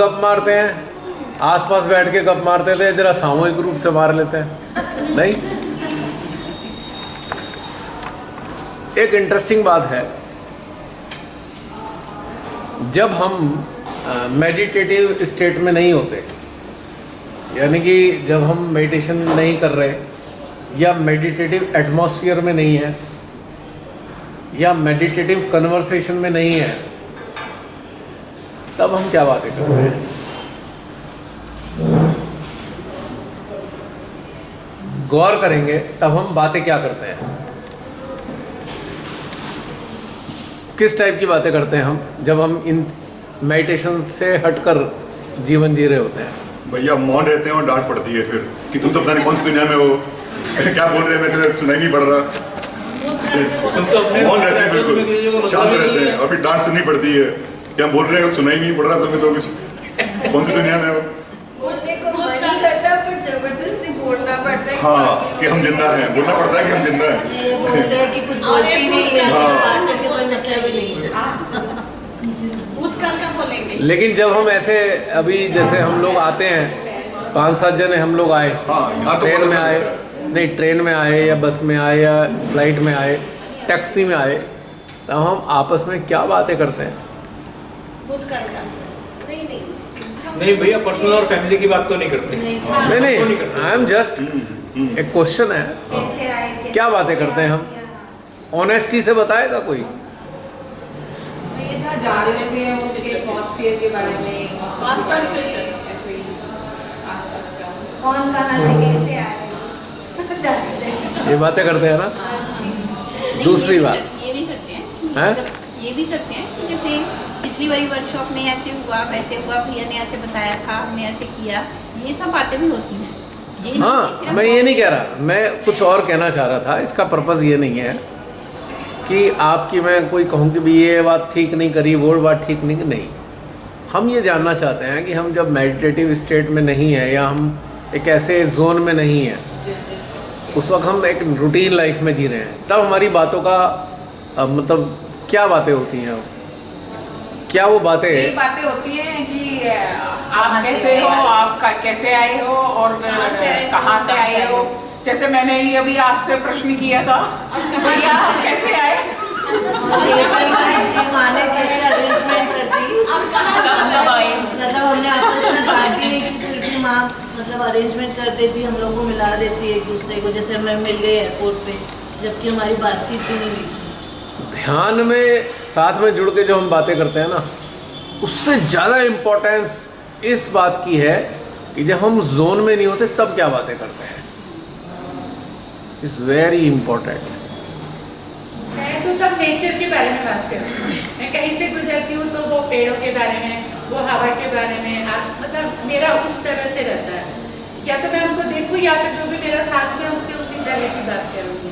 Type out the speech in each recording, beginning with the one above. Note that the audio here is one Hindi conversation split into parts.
गप मारते हैं, आसपास बैठ के गप मारते थे, जरा सामूहिक रूप से मार लेते हैं। नहीं, एक इंटरेस्टिंग बात है, जब हम मेडिटेटिव स्टेट में नहीं होते, यानी कि जब हम मेडिटेशन नहीं कर रहे या मेडिटेटिव एटमॉस्फेयर में नहीं है या मेडिटेटिव कन्वर्सेशन में नहीं है, तब हम क्या बातें करते हैं? गौर करेंगे तब हम बातें क्या करते हैं, किस टाइप की बातें करते हैं हम जब हम इन मेडिटेशन से हटकर जीवन जी रहे होते हैं। भैया मौन रहते हैं और डांट पड़ती है फिर कि तुम तो पता नहीं कौन सी दुनिया में हो, क्या बोल रहे हैं, मैं तुम्हें सुनाई नहीं पड़ रहा। मौन रहते हैं, बिल्कुल शांत रहते हैं और फिर डांट सुननी पड़ती है, क्या बोल रहे हो, सुनाई नहीं पड़ रहा तुम्हें तो कुछ, कौन सी दुनिया में हो। बोलने को मन नहीं करता पर जबरदस्ती बोलना पड़ता है। हाँ, कि हम जिंदा हैं, बोलना पड़ता है कि हम जिंदा हैं। ये बोलते हैं कि कुछ बोलते ही नहीं है, बात करके कोई मतलब ही नहीं है। लेकिन जब हम ऐसे अभी जैसे हम लोग आते हैं, 5-7 जने हम लोग आए, हाँ, ट्रेन में आए, नहीं ट्रेन में आए या बस में आए या फ्लाइट में आए, टैक्सी में आए, तो हम आपस में क्या बातें करते हैं? नहीं भैया, पर्सनल और फैमिली की बात तो नहीं करते। नहीं, आई एम जस्ट, एक क्वेश्चन है, कैसे आए, क्या बातें करते हैं हम? ऑनेस्टी से बताएगा कोई? ये जहाँ जा रहे थे उसके एटमॉस्फेयर के बारे में, आसपास ऐसे ही आसपास का कौन कहाँ से कैसे आए, ये बातें करते हैं ना। दूसरी बात ये भी करते हैं, हैं? मतलब ये भी करते हैं, जैसे पिछली बारी वर्कशॉप में ऐसे हुआ वैसे हुआ, भैया ने ऐसे बताया था, हमने ऐसे किया, ये सब बातें भी होती हैं। ये नहीं कि हाँ, सिर्फ मैं ये नहीं कह रहा, मैं कुछ और कहना चाह रहा था। इसका पर्पज़ ये नहीं है कि आपकी मैं कोई कहूँ कि भी ये बात ठीक नहीं करी, वो बात ठीक नहीं। हम ये जानना चाहते हैं कि हम जब मेडिटेटिव स्टेट में नहीं है या हम एक ऐसे जोन में नहीं है, उस वक्त हम एक रूटीन लाइफ में जी रहे हैं, तब हमारी बातों का मतलब क्या बातें होती हैं? क्या वो बातें यही बातें होती हैं कि आप कैसे हो, आप कैसे आए हो और कहाँ से आए हो। जैसे मैंने ये अभी आपसे प्रश्न किया था, भैया आप कैसे आए, माँ ने कैसे अरेंजमेंट कर दी, मतलब हमने आपस में बात की कि फिर भी माँ मतलब अरेंजमेंट कर देती, हम लोग को मिला देती है एक दूसरे को, जैसे हमें मिल गए एयरपोर्ट पे, जबकि हमारी बातचीत भी नहीं हुई। ध्यान में साथ में जुड़ के जो हम बातें करते हैं ना, उससे ज़्यादा इम्पोर्टेंस इस बात की है कि जब हम जोन में नहीं होते तब क्या बातें करते हैं। It's very important. मैं तो तब नेचर के बारे में बात करती हूँ। मैं कहीं से गुजरती हूँ तो वो पेड़ों के बारे में, वो हवा के बारे में, मतलब मेरा उस तरह से रहता है, या तो मैं उनको देखूँ या फिर जो भी मेरा साथ में उससे उसी तरह की बात करूँगी।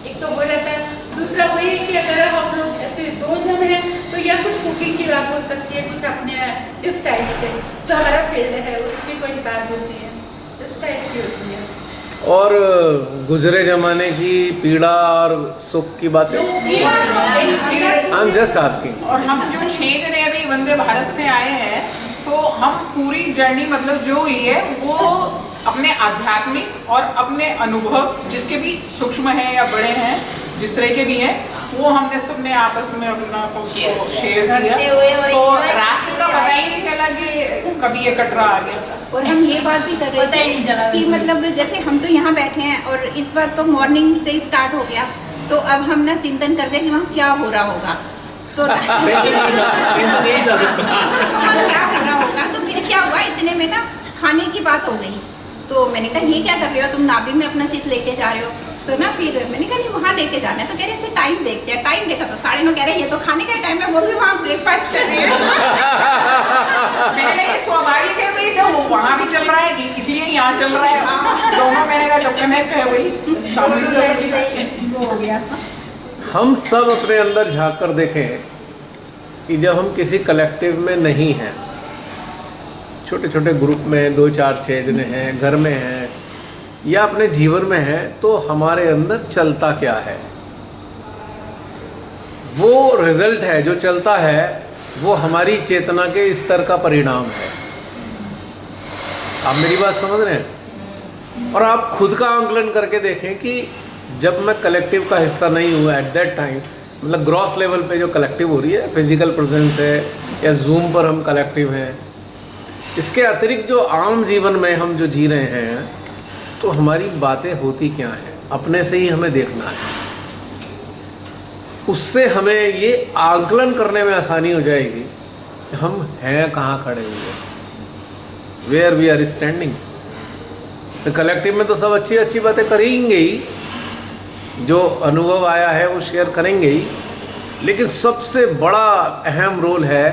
एक तो वो रहता है, दूसरा वही है कि अगर हम लोग ऐसे 2 जन हैं तो या कुछ कुकिंग की बात हो सकती है, कुछ अपने इस टाइप से जो हमारा फील्ड है उसमें कोई बात होती है, इस टाइप की होती है। और गुजरे जमाने की पीड़ा और सुख की बातें। I am just asking. और हम जो 6 जने अभी वंदे भारत से आए हैं, तो हम पूरी जर्नी मतलब जो हुई है वो अपने आध्यात्मिक और अपने अनुभव, जिसके भी सूक्ष्म हैं या बड़े हैं, जिस तरह के भी हैं, वो हमने सबने आपस में अपना शेयर किया। तो रास्ते का पता ही नहीं चला कि कभी ये कटरा आ गया। और हम ये बात भी कर रहे थे कि मतलब जैसे हम तो यहाँ बैठे हैं और इस बार तो मॉर्निंग से ही स्टार्ट हो गया, तो अब हम ना चिंतन करते हैं कि वहाँ क्या हो रहा होगा, तो वहाँ क्या हो रहा होगा। तो फिर क्या हुआ, इतने में ना खाने की बात हो गई, तो मैंने कहा ये क्या कर रहे हो तुम, नाभि में अपना चित लेके जा रहे हो, तो ना फिर मैंने कहा नहीं वहाँ लेके जाना है, तो कह रहे अच्छा टाइम देखते हैं। टाइम देखा तो 9:30, कह रहे ये तो खाने का टाइम है, वो भी वहाँ ब्रेकफास्ट कर रहे हैं। मैंने कहा स्वाभाविक है भाई, जब वहाँ भी चल रहा है इसलिए यहाँ चल रहा है दोनों। मैंने कहा जो कनेक्ट है वही शामिल हो गया। हम सब अपने अंदर झांक कर देखें कि जब हम किसी कलेक्टिव में नहीं हैं, छोटे छोटे ग्रुप में 2-4-6 जने हैं, घर में हैं या अपने जीवन में हैं, तो हमारे अंदर चलता क्या है, वो रिजल्ट है जो चलता है, वो हमारी चेतना के स्तर का परिणाम है। आप मेरी बात समझ रहे हैं? और आप खुद का आंकलन करके देखें कि जब मैं कलेक्टिव का हिस्सा नहीं हुआ एट दैट टाइम, मतलब ग्रॉस लेवल पे जो कलेक्टिव हो रही है, फिजिकल प्रेजेंस है या जूम पर हम कलेक्टिव हैं, इसके अतिरिक्त जो आम जीवन में हम जो जी रहे हैं, तो हमारी बातें होती क्या हैं, अपने से ही हमें देखना है। उससे हमें ये आकलन करने में आसानी हो जाएगी कि हम हैं कहाँ खड़े हुए, वेयर वी आर स्टैंडिंग। तो कलेक्टिव में तो सब अच्छी अच्छी बातें करेंगे ही, जो अनुभव आया है वो शेयर करेंगे ही, लेकिन सबसे बड़ा अहम रोल है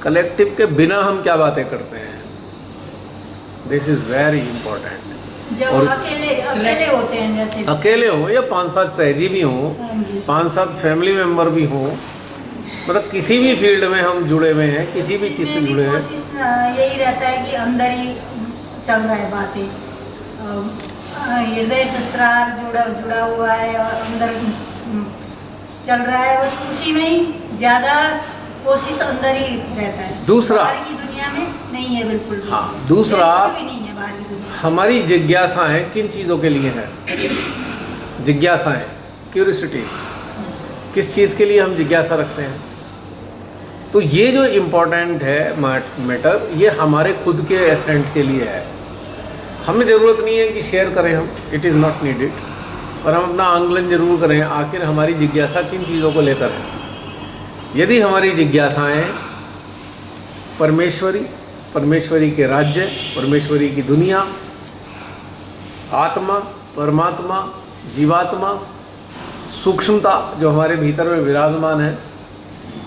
कलेक्टिव के बिना हम क्या बातें करते हैं। This is very important. जब अकेले होते हैं, जैसे अकेले हों या 5-7 सहजी भी हों, हाँ जी। 5-7 फैमिली मेम्बर भी हों, मतलब किसी भी फील्ड में हम जुड़े हुए हैं, किसी भी चीज़ से जुड़े हैं, कोशिश यही रहता है कि अंदर ही चल रहा है बातें, हृदय शस्त्रार जुड़ा हुआ है और अंदर चल रहा है, बस उसी में ही ज़्यादा कोशिश अंदर ही रहता है। दूसरा, बाहर की दुनिया में नहीं है बिल्कुल भी। हाँ, दूसरा बिल्कुल भी नहीं है बाहर की दुनिया। हमारी जिज्ञासाएं किन चीज़ों के लिए हैं? जिज्ञासाएं, क्यूरियोसिटीज, किस चीज़ के लिए हम जिज्ञासा रखते हैं? तो ये जो इम्पोर्टेंट है मैटर, ये हमारे खुद के एसेंट के लिए है। हमें ज़रूरत नहीं है कि शेयर करें हम, इट इज़ नॉट नीडेड, पर हम अपना आंकलन जरूर करें आखिर हमारी जिज्ञासा किन चीज़ों को लेकर है। यदि हमारी जिज्ञासाएं परमेश्वरी के राज्य, परमेश्वरी की दुनिया, आत्मा, परमात्मा, जीवात्मा, सूक्ष्मता जो हमारे भीतर में विराजमान है,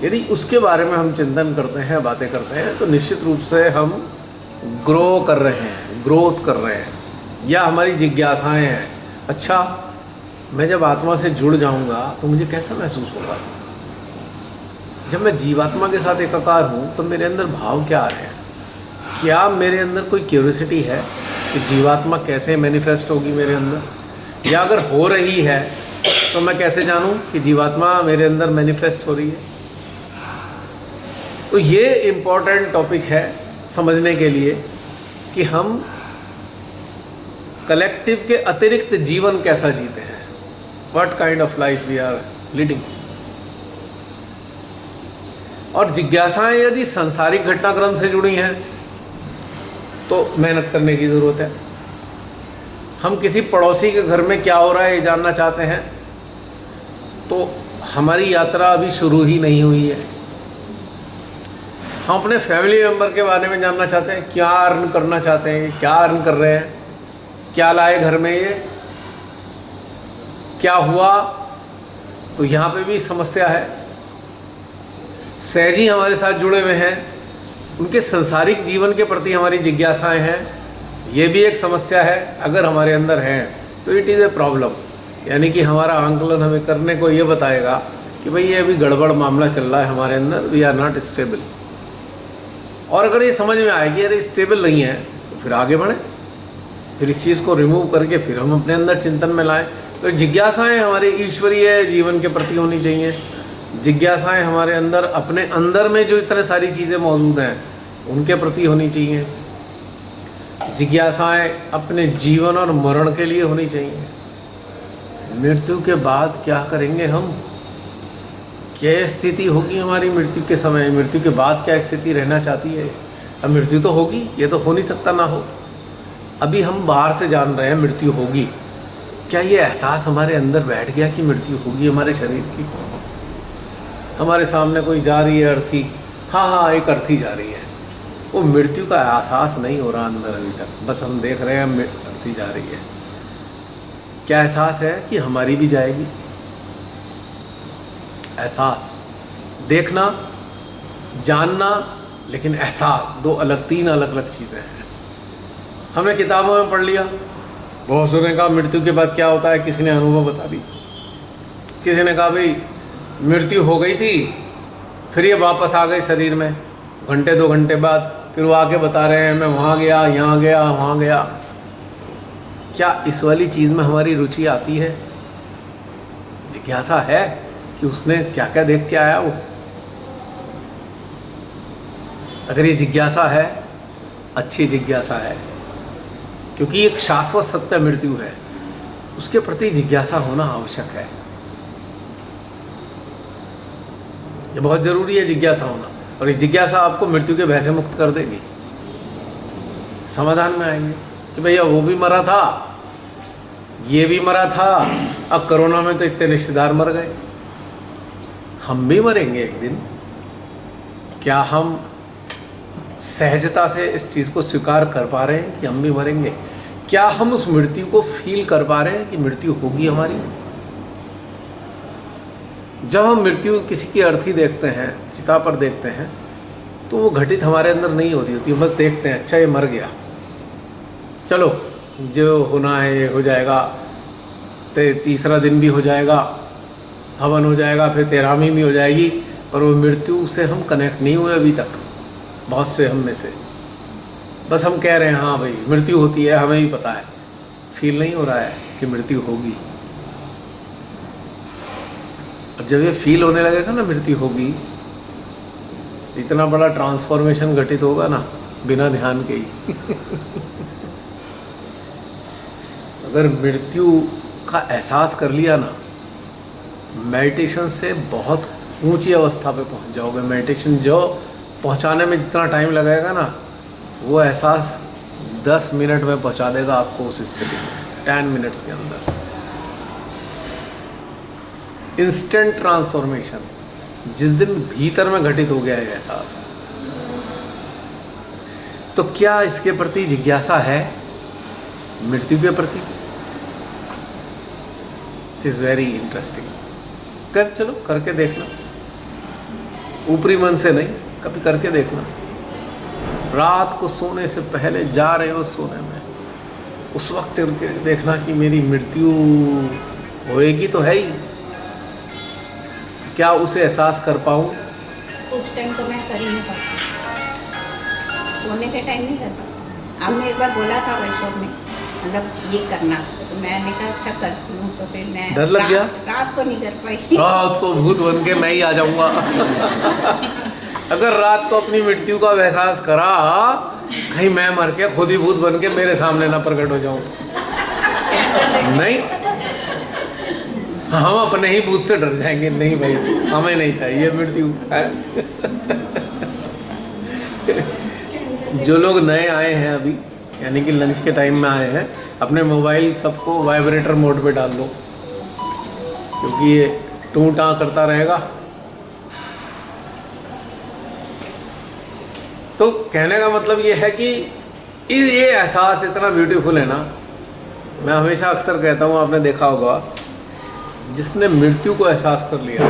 यदि उसके बारे में हम चिंतन करते हैं, बातें करते हैं, तो निश्चित रूप से हम ग्रो कर रहे हैं, ग्रोथ कर रहे हैं। या हमारी जिज्ञासाएं हैं, अच्छा मैं जब आत्मा से जुड़ जाऊंगा तो मुझे कैसा महसूस होगा? जब मैं जीवात्मा के साथ एकाकार हूँ तो मेरे अंदर भाव क्या आ रहे हैं? क्या मेरे अंदर कोई क्यूरियोसिटी है कि जीवात्मा कैसे मैनिफेस्ट होगी मेरे अंदर? या अगर हो रही है तो मैं कैसे जानूँ कि जीवात्मा मेरे अंदर मैनिफेस्ट हो रही है? तो ये इम्पोर्टेंट टॉपिक है समझने के लिए कि हम कलेक्टिव के अतिरिक्त जीवन कैसा जीते हैं, what kind of life we are leading. और जिज्ञासाएं यदि सांसारिक घटनाक्रम से जुड़ी हैं तो मेहनत करने की ज़रूरत है। हम किसी पड़ोसी के घर में क्या हो रहा है ये जानना चाहते हैं, तो हमारी यात्रा अभी शुरू ही नहीं हुई है। हम अपने फैमिली मेम्बर के बारे में जानना चाहते हैं, क्या अर्न करना चाहते हैं, क्या अर्न कर रहे हैं, क्या लाए घर में, ये क्या हुआ, तो यहाँ पे भी समस्या है। सहजी हमारे साथ जुड़े हुए हैं, उनके सांसारिक जीवन के प्रति हमारी जिज्ञासाएं हैं, ये भी एक समस्या है। अगर हमारे अंदर हैं तो इट इज़ ए प्रॉब्लम, यानी कि हमारा आंकलन हमें करने को ये बताएगा कि भाई ये अभी गड़बड़ मामला चल रहा है हमारे अंदर, वी आर नॉट स्टेबल। और अगर ये समझ में आएगी अरे स्टेबल नहीं है तो फिर आगे बढ़ें, फिर इस चीज़ को रिमूव करके फिर हम अपने अंदर चिंतन में लाएं। तो जिज्ञासाएं हमारे ईश्वरीय जीवन के प्रति होनी चाहिए। जिज्ञासाएं हमारे अंदर, अपने अंदर में जो इतने सारी चीज़ें मौजूद हैं उनके प्रति होनी चाहिए। जिज्ञासाएं अपने जीवन और मरण के लिए होनी चाहिए। मृत्यु के बाद क्या करेंगे हम, क्या स्थिति होगी हमारी मृत्यु के समय, मृत्यु के बाद क्या स्थिति रहना चाहती है। अब मृत्यु तो होगी, ये तो हो नहीं सकता ना हो। अभी हम बाहर से जान रहे हैं मृत्यु होगी, क्या ये एहसास हमारे अंदर बैठ गया कि मृत्यु होगी हमारे शरीर की? हमारे सामने कोई जा रही है अर्थी, हाँ एक अर्थी जा रही है, वो मृत्यु का एहसास नहीं हो रहा अंदर अभी तक, बस हम देख रहे हैं अर्थी जा रही है। क्या एहसास है कि हमारी भी जाएगी? एहसास, देखना, जानना, लेकिन एहसास, दो अलग, तीन अलग अलग चीज़ें हैं। हमने किताबों में पढ़ लिया, बहुत से ने कहा मृत्यु के बाद क्या होता है, किसी ने अनुभव बता दी, किसी ने कहा भाई मृत्यु हो गई थी फिर ये वापस आ गई शरीर में, घंटे 2 घंटे बाद फिर वो आके बता रहे हैं मैं वहाँ गया, यहाँ गया, वहाँ गया। क्या इस वाली चीज़ में हमारी रुचि आती है? जिज्ञासा है कि उसने क्या क्या देख के आया वो? अगर ये जिज्ञासा है, अच्छी जिज्ञासा है, क्योंकि एक शाश्वत सत्य मृत्यु है, उसके प्रति जिज्ञासा होना आवश्यक है। ये बहुत जरूरी है जिज्ञासा होना, और ये जिज्ञासा आपको मृत्यु के भय से मुक्त कर देगी। समाधान में आएंगे कि भैया वो भी मरा था, ये भी मरा था, अब कोरोना में तो इतने रिश्तेदार मर गए, हम भी मरेंगे एक दिन। क्या हम सहजता से इस चीज़ को स्वीकार कर पा रहे हैं कि हम भी मरेंगे? क्या हम उस मृत्यु को फील कर पा रहे हैं कि मृत्यु होगी हमारी? जब हम मृत्यु किसी की अर्थी देखते हैं, चिता पर देखते हैं, तो वो घटित हमारे अंदर नहीं हो रही होती, बस देखते हैं अच्छा ये मर गया, चलो जो होना है ये हो जाएगा, तीसरा दिन भी हो जाएगा, हवन हो जाएगा, फिर 13वीं भी हो जाएगी, पर वो मृत्यु से हम कनेक्ट नहीं हुए अभी तक। बहुत से हम में से बस हम कह रहे हैं हाँ भाई मृत्यु होती है, हमें भी पता है, फील नहीं हो रहा है कि मृत्यु होगी। और जब ये फील होने लगेगा ना मृत्यु होगी, इतना बड़ा ट्रांसफॉर्मेशन घटित होगा ना बिना ध्यान के ही। अगर मृत्यु का एहसास कर लिया ना, मेडिटेशन से बहुत ऊंची अवस्था पे पहुंच जाओगे। मेडिटेशन जो पहुंचाने में जितना टाइम लगेगा ना, वो एहसास 10 मिनट में पहुंचा देगा आपको उस स्थिति में, 10 मिनट्स के अंदर। इंस्टेंट ट्रांसफॉर्मेशन जिस दिन भीतर में घटित हो गया है एहसास। तो क्या इसके प्रति जिज्ञासा है, मृत्यु के प्रति? It is very interesting. चलो करके देखना, ऊपरी मन से नहीं, कभी करके देखना। रात को सोने से पहले जा रहे हो सोने में, उस वक्त करके देखना कि मेरी मृत्यु होएगी तो है ही, क्या उसे एहसास कर पाऊँ? उस टाइम तो मैं कर ही नहीं पाती, सोने के टाइम नहीं कर पाती। आपने एक बार बोला था वर्कशॉप में, मतलब ये करना, तो मैंने कहा अच्छा करती हूँ, तो फिर मैं डर लग गया, रात को नहीं कर पाई। रात को भूत बन के मैं ही आ जाऊंगा। अगर रात को अपनी मृत्यु का एहसास करा, कहीं मैं मर के खुद ही भूत बन के मेरे सामने ना प्रकट हो जाऊं। नहीं, हम अपने ही भूत से डर जाएंगे। नहीं भाई, हमें नहीं चाहिए मृत्यु। जो लोग नए आए हैं अभी, यानी कि लंच के टाइम में आए हैं, अपने मोबाइल सबको वाइब्रेटर मोड पे डाल दो, क्योंकि ये टूं टां करता रहेगा। तो कहने का मतलब ये है कि ये एहसास इतना ब्यूटीफुल है ना। मैं हमेशा अक्सर कहता हूँ, आपने देखा होगा, जिसने मृत्यु को एहसास कर लिया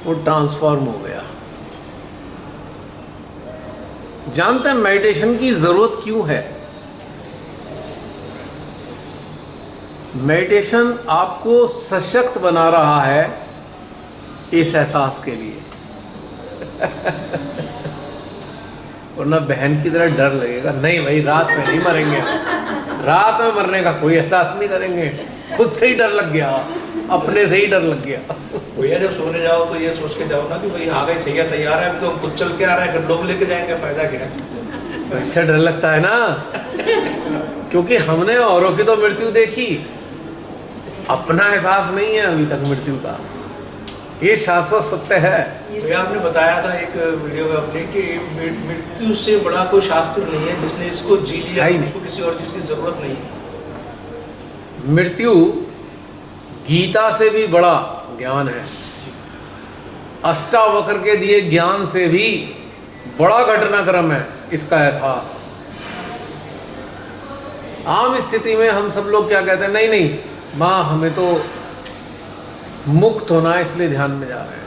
वो ट्रांसफॉर्म हो गया। जानते हैं मेडिटेशन की जरूरत क्यों है? मेडिटेशन आपको सशक्त बना रहा है इस एहसास के लिए। वरना बहन की तरह डर लगेगा, नहीं भाई रात में नहीं मरेंगे, रात में मरने का कोई एहसास नहीं करेंगे, खुद से ही डर लग गया, अपने से ही डर लग गया। भैया जब सोने जाओ तो ये सोच के जाओ ना कि भाई आ गई, सही है, तैयार है, अभी तो खुद चल के आ रहा है, लोग लेके जाएंगे, फायदा क्या है? इससे डर लगता है ना, क्योंकि हमने औरों की तो मृत्यु देखी, अपना एहसास नहीं है अभी तक मृत्यु का। ये शाश्वत सत्य है। भैया आपने बताया था एक वीडियो में अपने कि मृत्यु से बड़ा कोई शास्त्र नहीं है, जिसने इसको जी लिया उसको किसी और चीज की जरूरत नहीं है। मृत्यु गीता से भी बड़ा ज्ञान है, अष्टावक्र के दिए ज्ञान से भी बड़ा घटनाक्रम है इसका एहसास। आम स्थिति में हम सब लोग क्या कहते हैं, नहीं नहीं माँ हमें तो मुक्त होना है इसलिए ध्यान में जा रहे हैं।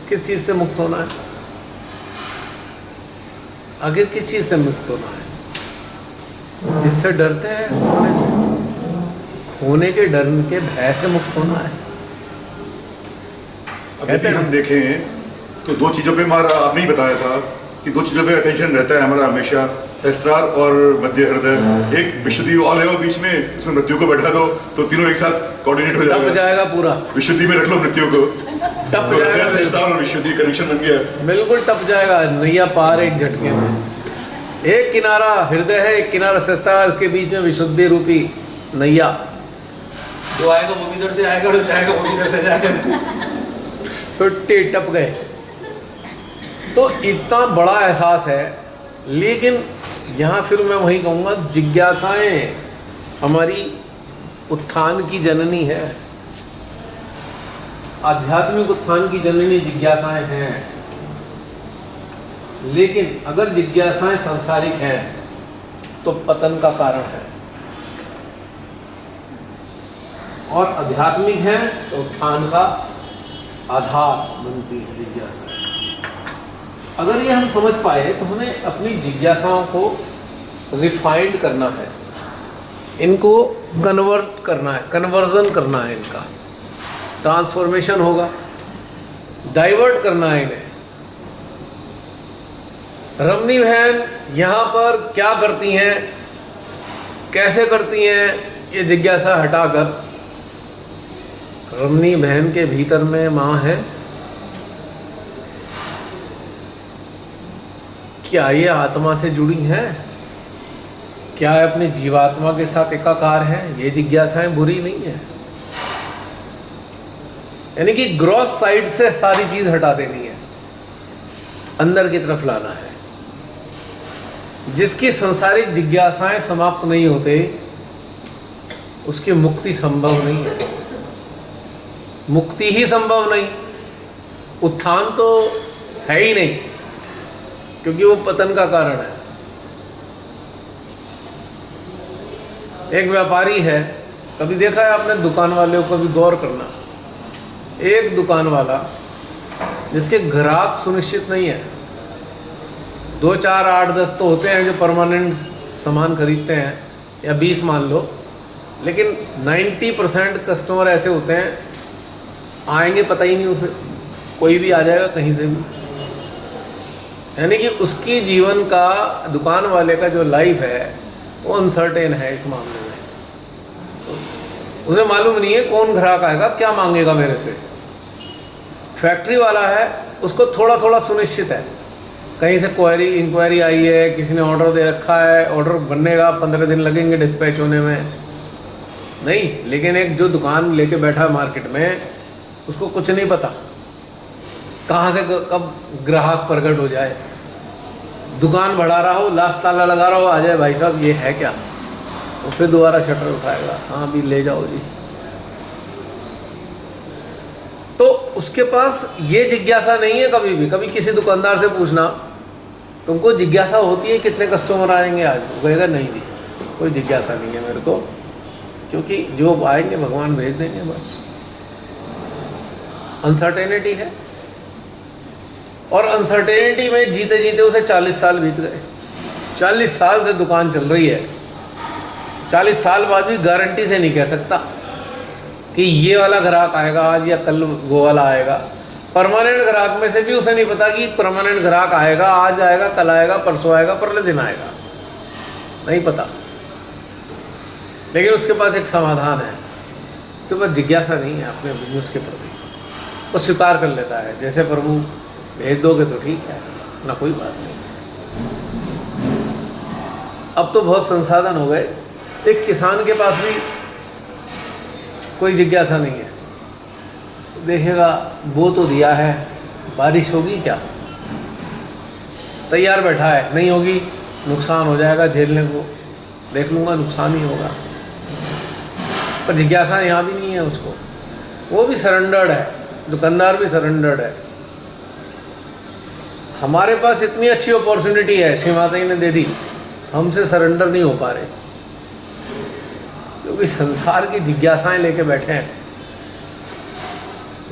किस चीज से मुक्त होना है? आखिर किस चीज से मुक्त होना है? जिससे डरते हैं होने से, होने के डर के भय से मुक्त होना है। अभी हम देखें तो दो चीज़ों पे हमारा, आपने ही बताया था कि दो चीज़ों पे अटेंशन रहता है हमारा हमेशा, सहस्त्रार और मध्य हृदय, एक विशुद्धि वाल है और बीच में उसमें मृत्यु को बैठा दो तो तीनों एक साथ कोऑर्डिनेट हो टप जाएगा पूरा, विशुद्धि में रख लो मृत्यु को, टप तो जाएगा, सहस्त्रार और विशुद्धि कनेक्शन बन गया, बिल्कुल टप जाएगा, नैया पार एक झटके में। एक किनारा हृदय है, एक किनारा सहस्त्रार, के बीच में विशुद्धि रूपी नैया। जो आएगा वो भी इधर से आएगा, जो जाएगा वो भी इधर से जाएगा। छुट्टी टप गए। तो इतना बड़ा एहसास है, लेकिन यहाँ फिर मैं वही कहूँगा, जिज्ञासाएं हमारी उत्थान की जननी है, आध्यात्मिक उत्थान की जननी जिज्ञासाएं हैं। लेकिन अगर जिज्ञासाएं सांसारिक हैं तो पतन का कारण है, और आध्यात्मिक हैं तो उत्थान का आधार बनती है जिज्ञासा। अगर ये हम समझ पाए तो हमें अपनी जिज्ञासाओं को रिफाइंड करना है, इनको कन्वर्ट करना है, कन्वर्जन करना है, इनका ट्रांसफॉर्मेशन होगा, डाइवर्ट करना है इन्हें। रमणी बहन यहाँ पर क्या करती हैं, कैसे करती हैं, ये जिज्ञासा हटाकर रमणी बहन के भीतर में माँ है, क्या ये आत्मा से जुड़ी हैं, क्या अपने जीवात्मा के साथ एकाकार है, ये जिज्ञासाएं बुरी नहीं है। यानी कि ग्रॉस साइड से सारी चीज हटा देनी है, अंदर की तरफ लाना है। जिसकी संसारिक जिज्ञासाएं समाप्त नहीं होते उसकी मुक्ति संभव नहीं है, मुक्ति ही संभव नहीं, उत्थान तो है ही नहीं, क्योंकि वो पतन का कारण है। एक व्यापारी है, कभी देखा है आपने दुकान वाले को, कभी गौर करना, एक दुकान वाला जिसके ग्राहक सुनिश्चित नहीं है, 2, 4, 8, 10 तो होते हैं जो परमानेंट सामान खरीदते हैं, या 20 मान लो, लेकिन 90% कस्टमर ऐसे होते हैं, आएंगे पता ही नहीं उसे, कोई भी आ जाएगा कहीं से भी। यानी कि उसकी जीवन का, दुकान वाले का जो लाइफ है वो अनसर्टेन है इस मामले में। उसे मालूम नहीं है कौन ग्राहक आएगा, क्या मांगेगा मेरे से। फैक्ट्री वाला है, उसको थोड़ा थोड़ा सुनिश्चित है, कहीं से इंक्वायरी आई है, किसी ने ऑर्डर दे रखा है, ऑर्डर बनेगा, 15 दिन लगेंगे डिस्पैच होने में, नहीं। लेकिन एक जो दुकान लेके बैठा है मार्केट में, उसको कुछ नहीं पता कहाँ से कब ग्राहक प्रकट हो जाए। दुकान बढ़ा रहा हो, लास्ट ताला लगा रहा हो, आ जाए भाई साहब ये है क्या, तो फिर दोबारा शटर उठाएगा, हाँ भी ले जाओ जी। तो उसके पास ये जिज्ञासा नहीं है कभी भी। कभी किसी दुकानदार से पूछना, तुमको जिज्ञासा होती है कितने कस्टमर आएंगे आज, वो कहेगा नहीं जी कोई जिज्ञासा नहीं है मेरे को, क्योंकि जो आएंगे भगवान भेज देंगे, बस। अनसर्टेनिटी है, और अनसर्टेनिटी में जीते जीते उसे 40 साल बीत गए। 40 साल से दुकान चल रही है, 40 साल बाद भी गारंटी से नहीं कह सकता कि ये वाला ग्राहक आएगा आज या कल वो वाला आएगा। परमानेंट ग्राहक में से भी उसे नहीं पता कि परमानेंट ग्राहक आएगा, आज आएगा, कल आएगा, परसों आएगा, परले दिन आएगा, नहीं पता। लेकिन उसके पास एक समाधान है, उसके पास जिज्ञासा नहीं है अपने बिजनेस के प्रति, वो स्वीकार कर लेता है, जैसे प्रभु भेज दोगे तो ठीक है, ना कोई बात नहीं। अब तो बहुत संसाधन हो गए, एक किसान के पास भी कोई जिज्ञासा नहीं है, देखेगा बो तो दिया है, बारिश होगी क्या, तैयार बैठा है, नहीं होगी नुकसान हो जाएगा, झेलने को देख लूँगा, नुकसान ही होगा। पर जिज्ञासा यहाँ भी नहीं है उसको, वो भी सरेंडर्ड है, दुकानदार भी सरेंडर्ड है। हमारे पास इतनी अच्छी अपॉर्चुनिटी है, श्री माता जी ने दे दी, हमसे सरेंडर नहीं हो पा रहे, क्योंकि संसार की जिज्ञासाएं लेके बैठे हैं।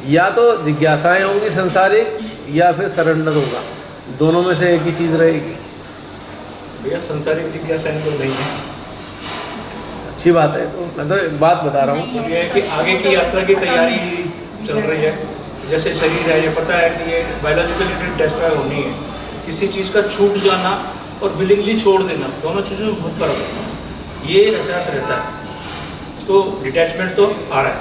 या तो जिज्ञासाएं होंगी संसारिक, या फिर सरेंडर होगा, दोनों में से एक ही चीज़ रहेगी। भैया संसारिक जिज्ञासाएं तो नहीं है, अच्छी बात है। तो मैं तो एक बात बता रहा हूँ, ये है कि आगे की यात्रा की तैयारी चल रही है। जैसे शरीर है, ये पता है कि ये बायोलॉजिकली डिस्ट्रॉय होनी है, किसी चीज़ का छूट जाना और विलिंगली छोड़ देना, दोनों चीज़ों में बहुत फर्क है। ये एहसास रहता है, तो डिटैचमेंट तो आ रहा है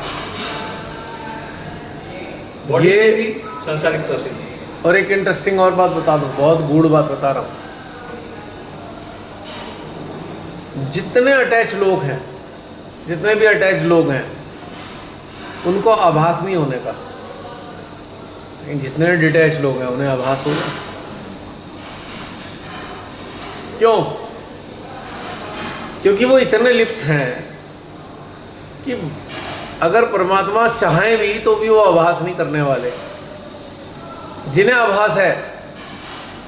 बॉडी से भी, सांसारिकता से भी। और एक इंटरेस्टिंग और बात बता दूं, बहुत गूढ़ बात बता रहा हूँ। जितने अटैच लोग हैं, जितने भी अटैच लोग हैं, उनको आभास नहीं होने का, लेकिन जितने डिटैच लोग हैं उन्हें आभास होगा। क्यों? क्योंकि वो इतने लिप्त हैं कि अगर परमात्मा चाहें भी तो भी वो आभास नहीं करने वाले। जिन्हें आभास है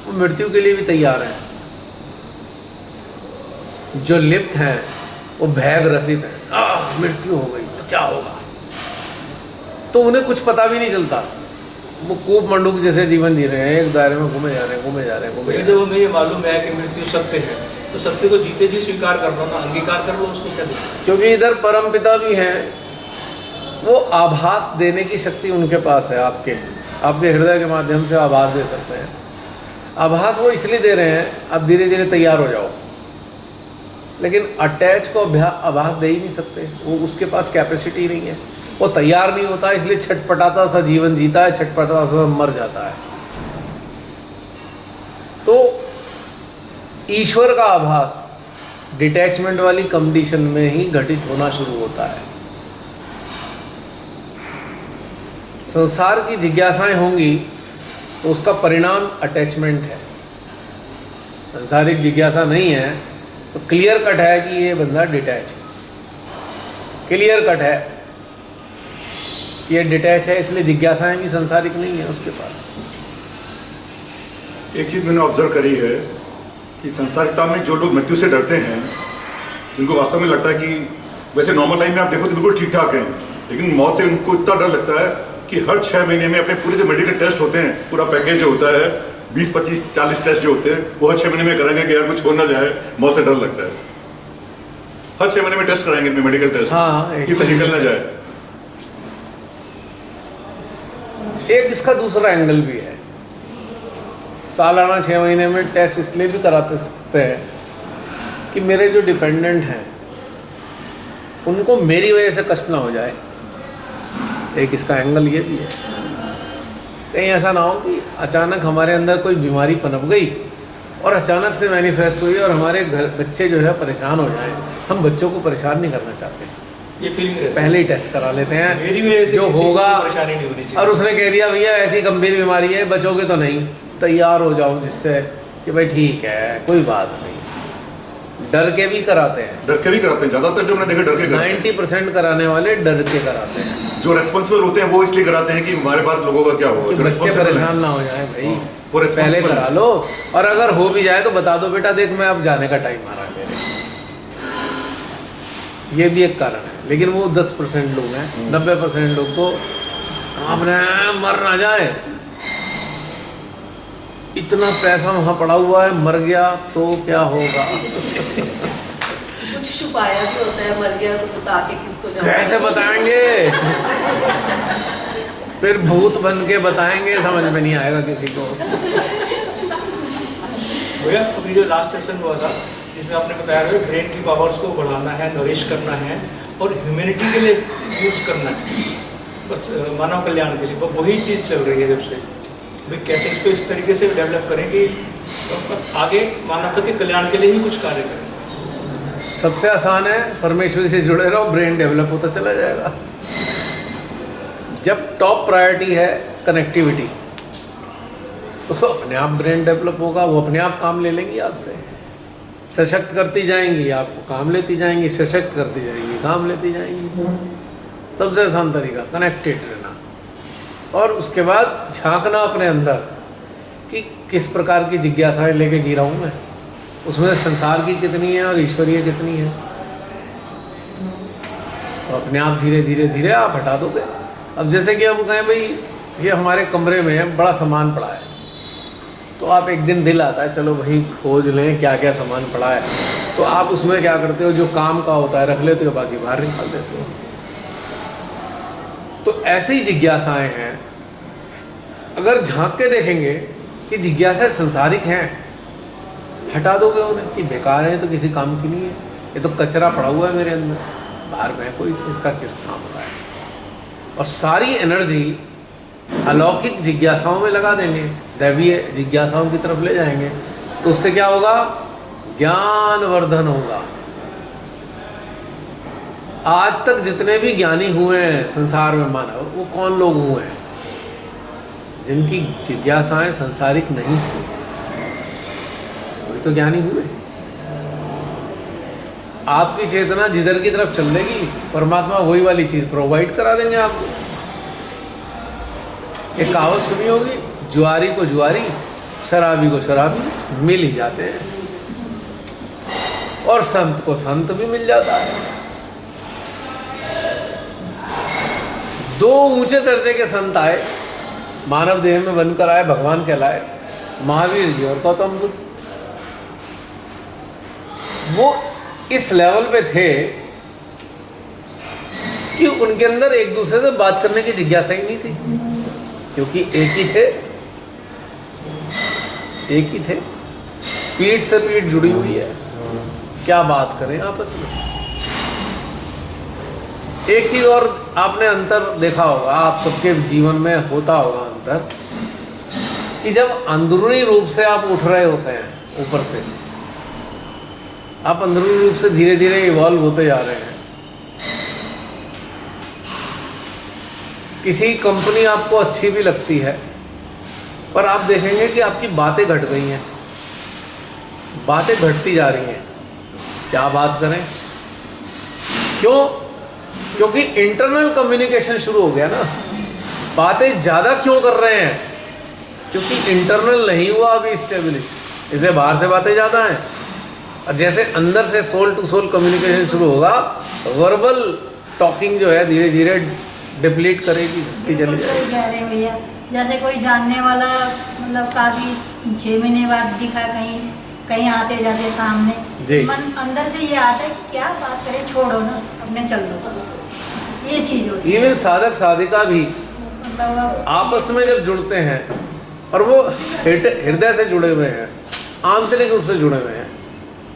वो मृत्यु के लिए भी तैयार हैं। जो लिप्त हैं वो भय ग्रसित हैं, मृत्यु हो गई तो क्या होगा, तो उन्हें कुछ पता भी नहीं चलता। वो कूप मंडूक जैसे जीवन जी रहे हैं, एक दायरे में घूमे जा रहे हैं, घूमे जा रहे हैं, घूमे जा रहे हैं। जब हमें ये मालूम है कि मृत्यु सत्य है, तो सत्य को जीते जी स्वीकार कर लो ना, अंगीकार कर लो, उसको क्या देना। क्योंकि इधर परम पिता भी हैं, वो आभास देने की शक्ति उनके पास है। आपके हृदय के माध्यम से आभास दे सकते हैं। आभास वो इसलिए दे रहे हैं, अब धीरे धीरे तैयार हो जाओ। लेकिन अटैच को आभास दे ही नहीं सकते, वो उसके पास कैपेसिटी नहीं है, वो तैयार नहीं होता, इसलिए छटपटाता सा जीवन जीता है, छटपटाता सा मर जाता है। तो ईश्वर का आभास डिटैचमेंट वाली कंडीशन में ही घटित होना शुरू होता है। संसार की जिज्ञासाएं होंगी तो उसका परिणाम अटैचमेंट है। संसारिक जिज्ञासा नहीं है तो क्लियर कट है कि ये बंदा डिटैच है, क्लियर कट है कि ये डिटैच है, इसलिए जिज्ञासाएं भी संसारिक नहीं है उसके पास। एक चीज़ मैंने ऑब्जर्व करी है कि संसारिकता में जो लोग मृत्यु से डरते हैं, जिनको वास्तव में लगता है कि वैसे नॉर्मल लाइफ में आप देखो तो बिल्कुल ठीक ठाक हैं, लेकिन मौत से उनको इतना डर लगता है कि हर 6 महीने में अपने पूरे जो मेडिकल टेस्ट होते हैं, पूरा पैकेज जो होता है 20, 25, 40 टेस्ट जो होते हैं, वो हर 6 महीने में कराएंगे कि यार कुछ हो ना जाए, मौत से डर लगता है। हर 6 महीने में टेस्ट कराएंगे अपने मेडिकल टेस्ट, हाँ, कि तो निकल ना जाए। एक इसका दूसरा एंगल भी है। सालाना 6 महीने में टेस्ट इसलिए भी कराते सकते हैं कि मेरे जो डिपेंडेंट हैं उनको मेरी वजह से कष्ट ना हो जाए। एक इसका एंगल ये भी है, कहीं ऐसा ना हो कि अचानक हमारे अंदर कोई बीमारी पनप गई और अचानक से मैनिफेस्ट हुई और हमारे घर बच्चे जो है परेशान हो जाएं। हम बच्चों को परेशान नहीं करना चाहते, ये फीलिंग रहती है। पहले ही टेस्ट करा लेते हैं, मेरी वजह से जो किसी को होगा। परेशानी नहीं होनी चाहिए। और उसने कह दिया भैया ऐसी गंभीर बीमारी है, बचोगे तो नहीं, तैयार हो जाओ जिससे कि भाई ठीक है कोई बात नहीं। डर के भी कराते हैं, डर के भी कराते हैं, ज़्यादातर जो मैंने देखे डर के कराते हैं। 90% कराने वाले डर के कराते हैं। जो रेस्पॉन्सिबल होते हैं वो इसलिए कराते हैं कि हमारे बाद लोगों का क्या होगा, कि जो बच्चे responsible हैं, परेशान ना हो जाए भाई, वो पहले responsible करा हैं। लो। और अगर हो भी जाए तो बता दो बेटा देख मैं अब जाने का टाइम आ रहा है मेरे। ये भी एक कारण है, लेकिन वो 10% लोग हैं। 90% लोग तो कांप रहे हैं मर ना जाए, इतना पैसा वहाँ पड़ा हुआ है, मर गया तो क्या होगा। कुछ छुपाया भी होता है, मर गया तो बता के किसको जाओ, कैसे बताएंगे, फिर भूत बन के बताएंगे, समझ में नहीं आएगा किसी को। भैया अभी जो लास्ट सेशन हुआ था जिसमें आपने बताया था ब्रेन की पावर्स को बढ़ाना है, नरिश करना है और ह्यूमैनिटी के लिए यूज़ करना है, बस मानव कल्याण के लिए, वही चीज़ चल रही है जब से। भाई कैसे इसको इस तरीके से डेवलप करें कि आगे मानवता के कल्याण के लिए ही कुछ कार्य करें। सबसे आसान है परमेश्वर से जुड़े रहो, ब्रेन डेवलप होता चला जाएगा। जब टॉप प्रायोरिटी है कनेक्टिविटी तो अपने आप ब्रेन डेवलप होगा, वो अपने आप काम ले लेंगी आपसे, सशक्त करती जाएंगी, आपको काम लेती जाएंगी, सशक्त करती जाएंगी, काम लेती जाएंगी। सबसे आसान तरीका कनेक्टेड रहना, और उसके बाद झांकना अपने अंदर कि किस प्रकार की जिज्ञासाएं लेके जी रहा हूँ मैं, उसमें संसार की कितनी है और ईश्वरीय कितनी है, तो अपने आप धीरे धीरे धीरे आप हटा दोगे। अब जैसे कि हम कहें भाई ये हमारे कमरे में बड़ा सामान पड़ा है, तो आप एक दिन दिल आता है चलो भाई खोज लें क्या क्या सामान पड़ा है, तो आप उसमें क्या करते हो, जो काम का होता है रख लेते हो, बाकी बाहर निकाल देते हो। तो ऐसी जिज्ञासाएं हैं, अगर झांक के देखेंगे कि जिज्ञासाएं संसारिक हैं हटा दोगे उन्हें कि बेकार है, तो किसी काम की नहीं है, ये तो कचरा पड़ा हुआ है मेरे अंदर, बाहर फेंको, इसका किस काम रहा है। और सारी एनर्जी अलौकिक जिज्ञासाओं में लगा देंगे, दैवीय जिज्ञासाओं की तरफ ले जाएंगे, तो उससे क्या होगा? ज्ञान वर्धन होगा। आज तक जितने भी ज्ञानी हुए हैं संसार में मानव, वो कौन लोग हुए हैं जिनकी जिज्ञासाएं संसारिक नहीं थी? वही तो ज्ञानी हुए। आपकी चेतना जिधर की तरफ चल देगी, परमात्मा वही वाली चीज प्रोवाइड करा देंगे आपको। एक कहावत सुनी होगी, जुआरी को जुआरी, शराबी को शराबी मिल ही जाते हैं, और संत को संत भी मिल जाता है। दो ऊंचे दर्जे के संत आए, मानव देह में बनकर आए, भगवान कहलाए, महावीर जी और गौतम बुद्ध। वो इस लेवल पे थे कि उनके अंदर एक दूसरे से बात करने की जिज्ञासा ही नहीं थी, क्योंकि एक ही थे, पीठ से पीठ जुड़ी हुई है, क्या बात करें आपस में। एक चीज और आपने अंतर देखा होगा, आप सबके जीवन में होता होगा अंतर, कि जब अंदरूनी रूप से आप उठ रहे होते हैं, ऊपर से आप अंदरूनी रूप से धीरे धीरे इवॉल्व होते जा रहे हैं। किसी कंपनी आपको अच्छी भी लगती है, पर आप देखेंगे कि आपकी बातें घट गई हैं, बातें घटती जा रही हैं। क्या बात करें? क्यों? क्योंकि इंटरनल कम्युनिकेशन शुरू हो गया ना। बातें ज़्यादा क्यों कर रहे हैं? क्योंकि इंटरनल नहीं हुआ अभी स्टेब्लिश, इसलिए बाहर से बातें ज़्यादा हैं। और जैसे अंदर से सोल टू सोल कम्युनिकेशन शुरू होगा, वर्बल टॉकिंग जो है धीरे धीरे डिप्लीट करेगी, चली जाएगी। सही कह रहे हैं भैया, जैसे कोई जानने वाला मतलब काफ़ी 6 महीने बाद दिखा कहीं आते जाते सामने, मन अंदर से ये आता है कि क्या बात करें, छोड़ो ना, अपने चल लो, ये चीज़ होती है। इवन साधक साधिका भी मतलब आपस में जब जुड़ते हैं, और वो हृदय से जुड़े हुए हैं, आंतरिक रूप से जुड़े हुए हैं,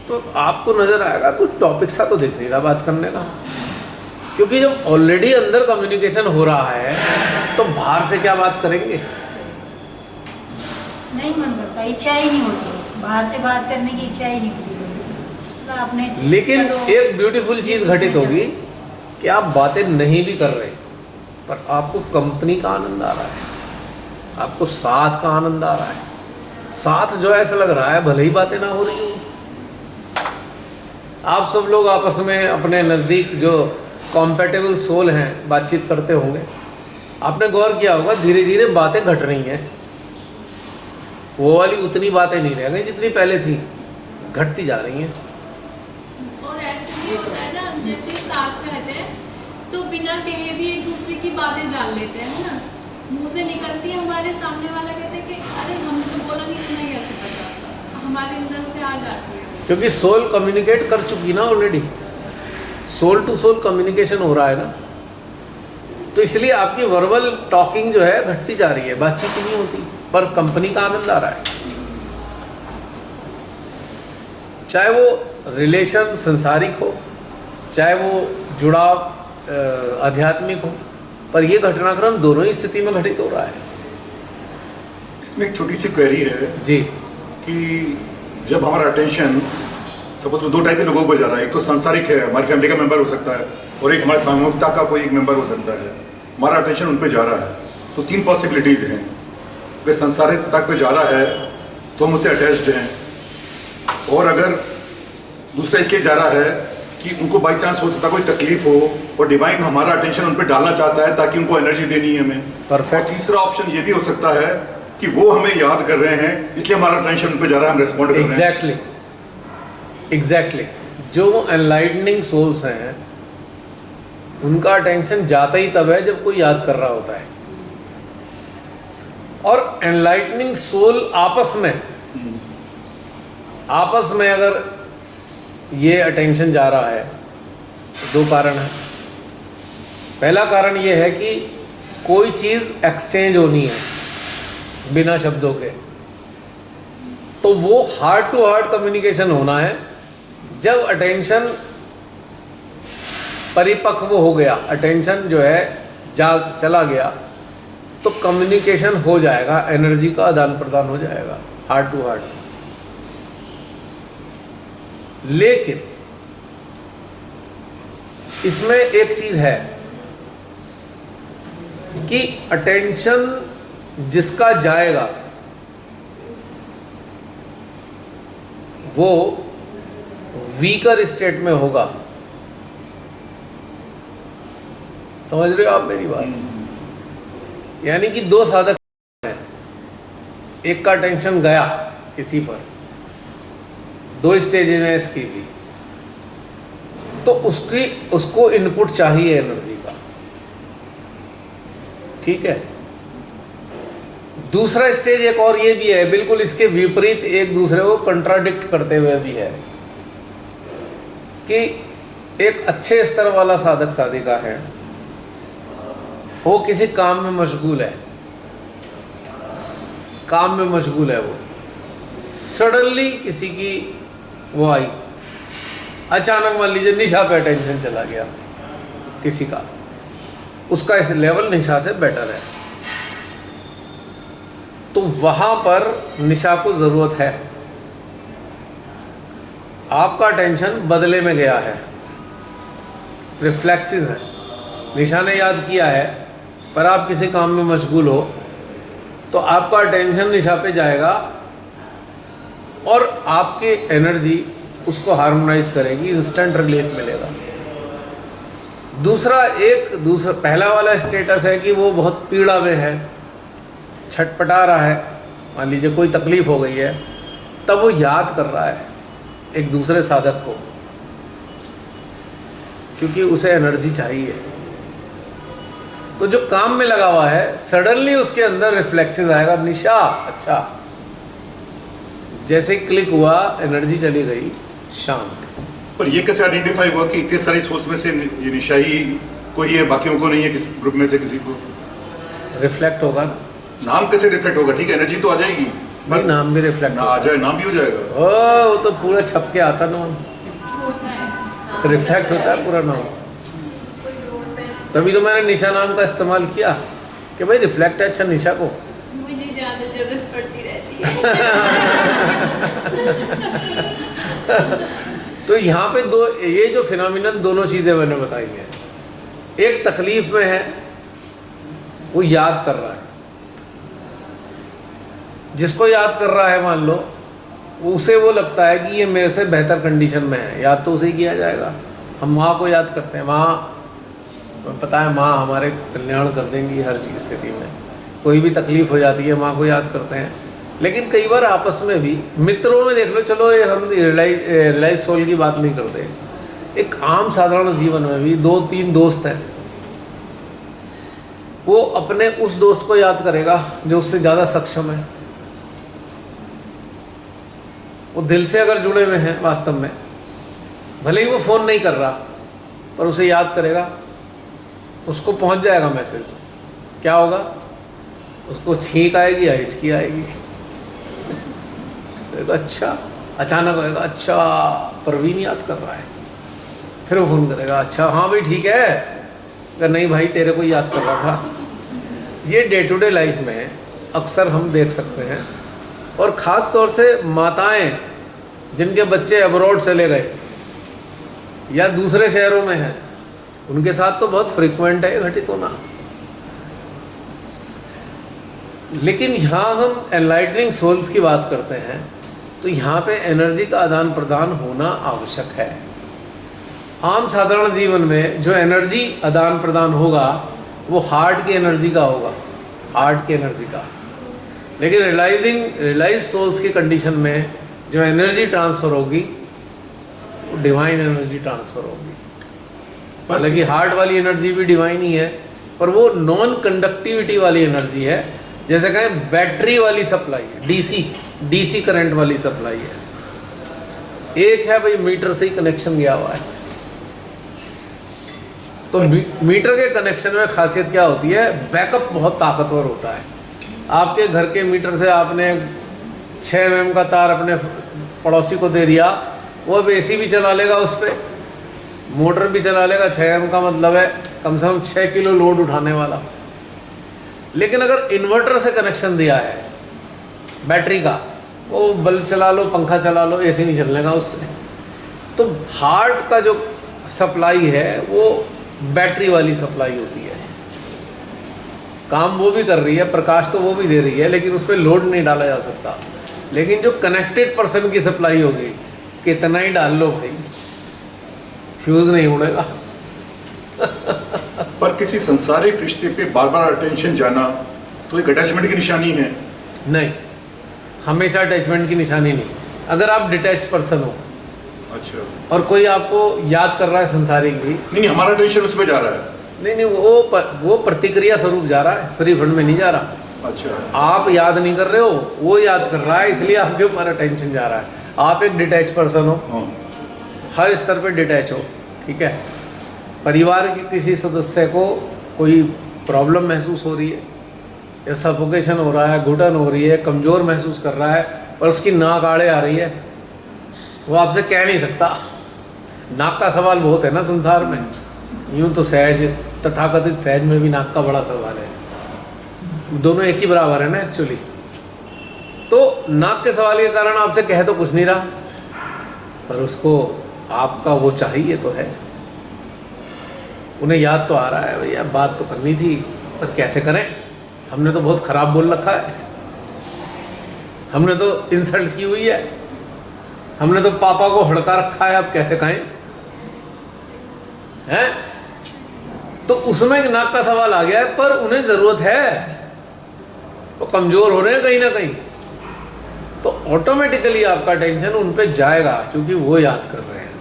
तो आपको नजर आएगा कुछ टॉपिक सा तो दिख नहीं रहा बात करने का। क्योंकि जब ऑलरेडी अंदर कम्युनिकेशन हो रहा है, तो बाहर से क्या बात करेंगे? नहीं मन करता, इच्छा ही नहीं होती, बाहर से बात करने की इच्छा ही नहीं होती मतलब अपने। लेकिन एक ब्यूटीफुल चीज घटित होगी कि आप बातें नहीं भी कर रहे, पर आपको कंपनी का आनंद आ रहा है, आपको साथ का आनंद आ रहा है। साथ जो है ऐसा लग रहा है भले ही बातें ना हो रही हो, आप सब लोग आपस में अपने नज़दीक जो कॉम्पेटेबल सोल हैं बातचीत करते होंगे। आपने गौर किया होगा धीरे धीरे बातें घट रही हैं, वो वाली उतनी बातें नहीं रह गई जितनी पहले थी, घटती जा रही हैं। और ऐसे भी होता है ना, जैसे साथ रहते हैं तो बिना कहे भी एक दूसरे की बातें जान लेते हैं, है ना, मुंह से निकलती है, हमारे सामने वाला कहते हैं कि अरे हमने तो बोला नहीं, तुम्हें कैसे पता, हमारे अंदर से आ जाती है। क्योंकि सोल कम्युनिकेट कर चुकी ना already, soul to soul communication हो रहा है ना, तो इसलिए आपकी वर्बल टॉकिंग जो है घटती जा रही है, बातचीत नहीं होती, पर कंपनी का आनंद आ रहा है। चाहे वो रिलेशन संसारिक हो, चाहे वो जुड़ाव आध्यात्मिक हो, पर ये घटनाक्रम दोनों ही स्थिति में घटित हो रहा है। इसमें एक छोटी सी क्वेरी है जी, कि जब हमारा अटेंशन सपोज को 2 टाइप के लोगों पर जा रहा है, एक तो सांसारिक है, हमारी फैमिली का मेंबर हो सकता है, और एक हमारे सामूहिकता का कोई एक मेंबर हो सकता है, हमारा अटेंशन उन पर जा रहा है, तो 3 पॉसिबिलिटीज़ हैं। अगर सांसारिकता पे जा रहा है तो हम उससे अटैच्ड हैं, और अगर दूसरा इसलिए जा रहा है कि उनको बाई चांस हो सकता है कोई तकलीफ हो, और डिवाइन हमारा अटेंशन उन पर डालना चाहता है ताकि उनको एनर्जी देनी है हमें। परफेक्ट। और तीसरा ऑप्शन ये भी हो सकता है कि वो हमें याद कर रहे हैं, इसलिए हमारा अटेंशन उन पर जा रहा है, हम रिस्पॉन्ड कर रहे हैं। एग्जैक्टली। जो एनलाइटनिंग सोल्स हैं उनका अटेंशन जाता ही तब है जब कोई याद कर रहा होता है, और एनलाइटनिंग सोल आपस में अगर ये अटेंशन जा रहा है तो 2 कारण है। पहला कारण ये है कि कोई चीज़ एक्सचेंज होनी है बिना शब्दों के, तो वो हार्ट टू हार्ट कम्युनिकेशन होना है। जब अटेंशन परिपक्व हो गया, अटेंशन जो है जाग चला गया, तो कम्युनिकेशन हो जाएगा, एनर्जी का आदान प्रदान हो जाएगा हार्ट टू हार्ट। लेकिन इसमें एक चीज है कि अटेंशन जिसका जाएगा वो वीकर स्टेट में होगा। समझ रहे हो आप मेरी बात? यानी कि दो साधक हैं, एक का टेंशन गया किसी पर, दो स्टेजेस हैं इसकी भी, तो उसको इनपुट चाहिए एनर्जी का, ठीक है। दूसरा स्टेज एक और ये भी है, बिल्कुल इसके विपरीत, एक दूसरे को कंट्राडिक्ट करते हुए भी है, कि एक अच्छे स्तर वाला साधक साधिका है, वो किसी काम में मशगूल है, काम में मशगूल है, वो सडनली किसी की वो आई, अचानक मान लीजिए निशा पे अटेंशन चला गया किसी का, उसका इस लेवल निशा से बेटर है, तो वहां पर निशा को जरूरत है। आपका अटेंशन बदले में गया है, रिफ्लेक्सिव है, निशा ने याद किया है, पर आप किसी काम में मशगूल हो तो आपका अटेंशन निशा पे जाएगा और आपकी एनर्जी उसको हार्मोनाइज करेगी, इंस्टेंट रिलीफ मिलेगा। दूसरा पहला वाला स्टेटस है कि वो बहुत पीड़ा में है, छटपटा रहा है, मान लीजिए कोई तकलीफ हो गई है, तब वो याद कर रहा है एक दूसरे साधक को, क्योंकि उसे एनर्जी चाहिए। तो जो काम में लगा हुआ है, सडनली उसके अंदर रिफ्लेक्सेस आएगा, निशा, अच्छा, जैसे ही क्लिक हुआ एनर्जी चली गई, शांत। पर ये कैसे आइडेंटिफाई हुआ कि इतने सारी सोच में से ये निशा ही कोई है, बाकियों को नहीं है, किसी ग्रुप में से किसी को? रिफ्लेक्ट होगा ना, नाम कैसे रिफ्लेक्ट होगा? ठीक है, एनर्जी तो आ जाएगी, नहीं, नाम भी रिफ्लेक्ट आ जाए, नाम भी हो जाएगा। वो तो पूरा छप के आता ना, रिफ्लेक्ट होता है पूरा नाम। तभी तो मैंने निशा नाम का इस्तेमाल किया कि भाई रिफ्लेक्ट है, अच्छा निशा को मुझे ज्यादा जरूरत पड़ती रहती है। तो यहाँ पे दो, ये जो फिनोमिनन, दोनों चीजें मैंने बताई हैं। एक तकलीफ में है, वो याद कर रहा है, जिसको याद कर रहा है मान लो, उसे वो लगता है कि ये मेरे से बेहतर कंडीशन में है, याद तो उसे ही किया जाएगा। हम माँ को याद करते हैं, माँ, पता है माँ हमारे कल्याण कर देंगी हर स्थिति में, कोई भी तकलीफ हो जाती है माँ को याद करते हैं। लेकिन कई बार आपस में भी, मित्रों में देख लो, चलो ये हम रियलाइज सोल की बात नहीं करते, एक आम साधारण जीवन में भी 2-3 दोस्त हैं, वो अपने उस दोस्त को याद करेगा जो उससे ज़्यादा सक्षम है, वो दिल से अगर जुड़े हुए हैं वास्तव में, भले ही वो फ़ोन नहीं कर रहा, पर उसे याद करेगा, उसको पहुंच जाएगा मैसेज। क्या होगा? उसको छींक आएगी या हिचकी आएगी, तो अच्छा, अचानक होएगा, अच्छा परवीन याद कर रहा है, फिर वो फ़ोन करेगा, अच्छा हाँ भाई ठीक है, अगर नहीं भाई तेरे को याद कर रहा था। ये डे टू डे लाइफ में अक्सर हम देख सकते हैं, और ख़ास तौर से माताएं जिनके बच्चे अब्रॉड चले गए या दूसरे शहरों में हैं, उनके साथ तो बहुत फ्रीक्वेंट है ये घटित होना। लेकिन यहाँ हम एनलाइटनिंग सोल्स की बात करते हैं, तो यहाँ पे एनर्जी का आदान प्रदान होना आवश्यक है। आम साधारण जीवन में जो एनर्जी आदान प्रदान होगा वो हार्ट की एनर्जी का होगा, हार्ट की एनर्जी का। लेकिन रियलाइज सोल्स की कंडीशन में जो एनर्जी ट्रांसफ़र होगी वो डिवाइन एनर्जी ट्रांसफ़र होगी। हालांकि हार्ट वाली एनर्जी भी डिवाइन ही है, पर वो नॉन कंडक्टिविटी वाली एनर्जी है, जैसे कहें बैटरी वाली सप्लाई है, डीसी करंट वाली सप्लाई है। एक है भाई मीटर से ही कनेक्शन गया हुआ है, तो मीटर के कनेक्शन में खासियत क्या होती है, बैकअप बहुत ताकतवर होता है। आपके घर के मीटर से आपने 6 mm का तार अपने पड़ोसी को दे दिया, वो अब AC भी चला लेगा उस पर, मोटर भी चला लेगा। 6 mm का मतलब है कम से कम 6 किलो लोड उठाने वाला। लेकिन अगर इन्वर्टर से कनेक्शन दिया है बैटरी का, वो बल्ब चला लो, पंखा चला लो, AC नहीं चलने का उससे। तो हार्ट का जो सप्लाई है वो बैटरी वाली सप्लाई होती है, काम वो भी कर रही है, प्रकाश तो वो भी दे रही है, लेकिन उस पर लोड नहीं डाला जा सकता। लेकिन जो कनेक्टेड पर्सन की सप्लाई होगी, कितना ही डाल लो भाई, फ्यूज नहीं उड़ेगा। पर किसी संसारिक रिश्ते पे बार बार अटेंशन जाना तो एक अटैचमेंट की निशानी है? नहीं, हमेशा अटैचमेंट की निशानी नहीं। अगर आप डिटैच्ड पर्सन हो, अच्छा, और कोई आपको याद कर रहा है संसारिक भी, नहीं हमारा अटेंशन उस पर जा रहा है। नहीं, वो प्रतिक्रिया स्वरूप जा रहा है, फ्री फंड में नहीं जा रहा। अच्छा, आप याद नहीं कर रहे हो, वो याद कर रहा है, इसलिए आपके ऊपर अटेंशन जा रहा है। आप एक डिटैच पर्सन हो, हाँ, हर स्तर पे डिटैच हो, ठीक है। परिवार के किसी सदस्य को कोई प्रॉब्लम महसूस हो रही है, या सफोकेशन हो रहा है, घुटन हो रही है, कमज़ोर महसूस कर रहा है, और उसकी नाक आड़े आ रही है, वो आपसे कह नहीं सकता। नाक का सवाल बहुत है ना संसार में, यूँ तो सहज, तथाकथित सहज में भी नाक का बड़ा सवाल है, दोनों एक ही बराबर है ना एक्चुअली। तो नाक के सवाल के कारण आपसे कह तो कुछ नहीं रहा, पर उसको आपका वो चाहिए तो है, उन्हें याद तो आ रहा है भैया बात तो करनी थी, पर कैसे करें, हमने तो बहुत ख़राब बोल रखा है, हमने तो इंसल्ट की हुई है, हमने तो पापा को हड़का रखा है, अब कैसे कहें हैं। तो उसमें एक नाक का सवाल आ गया है, पर उन्हें ज़रूरत है, वो कमज़ोर हो रहे हैं कहीं ना कहीं, तो ऑटोमेटिकली आपका टेंशन उन पे जाएगा, क्योंकि वो याद कर रहे हैं।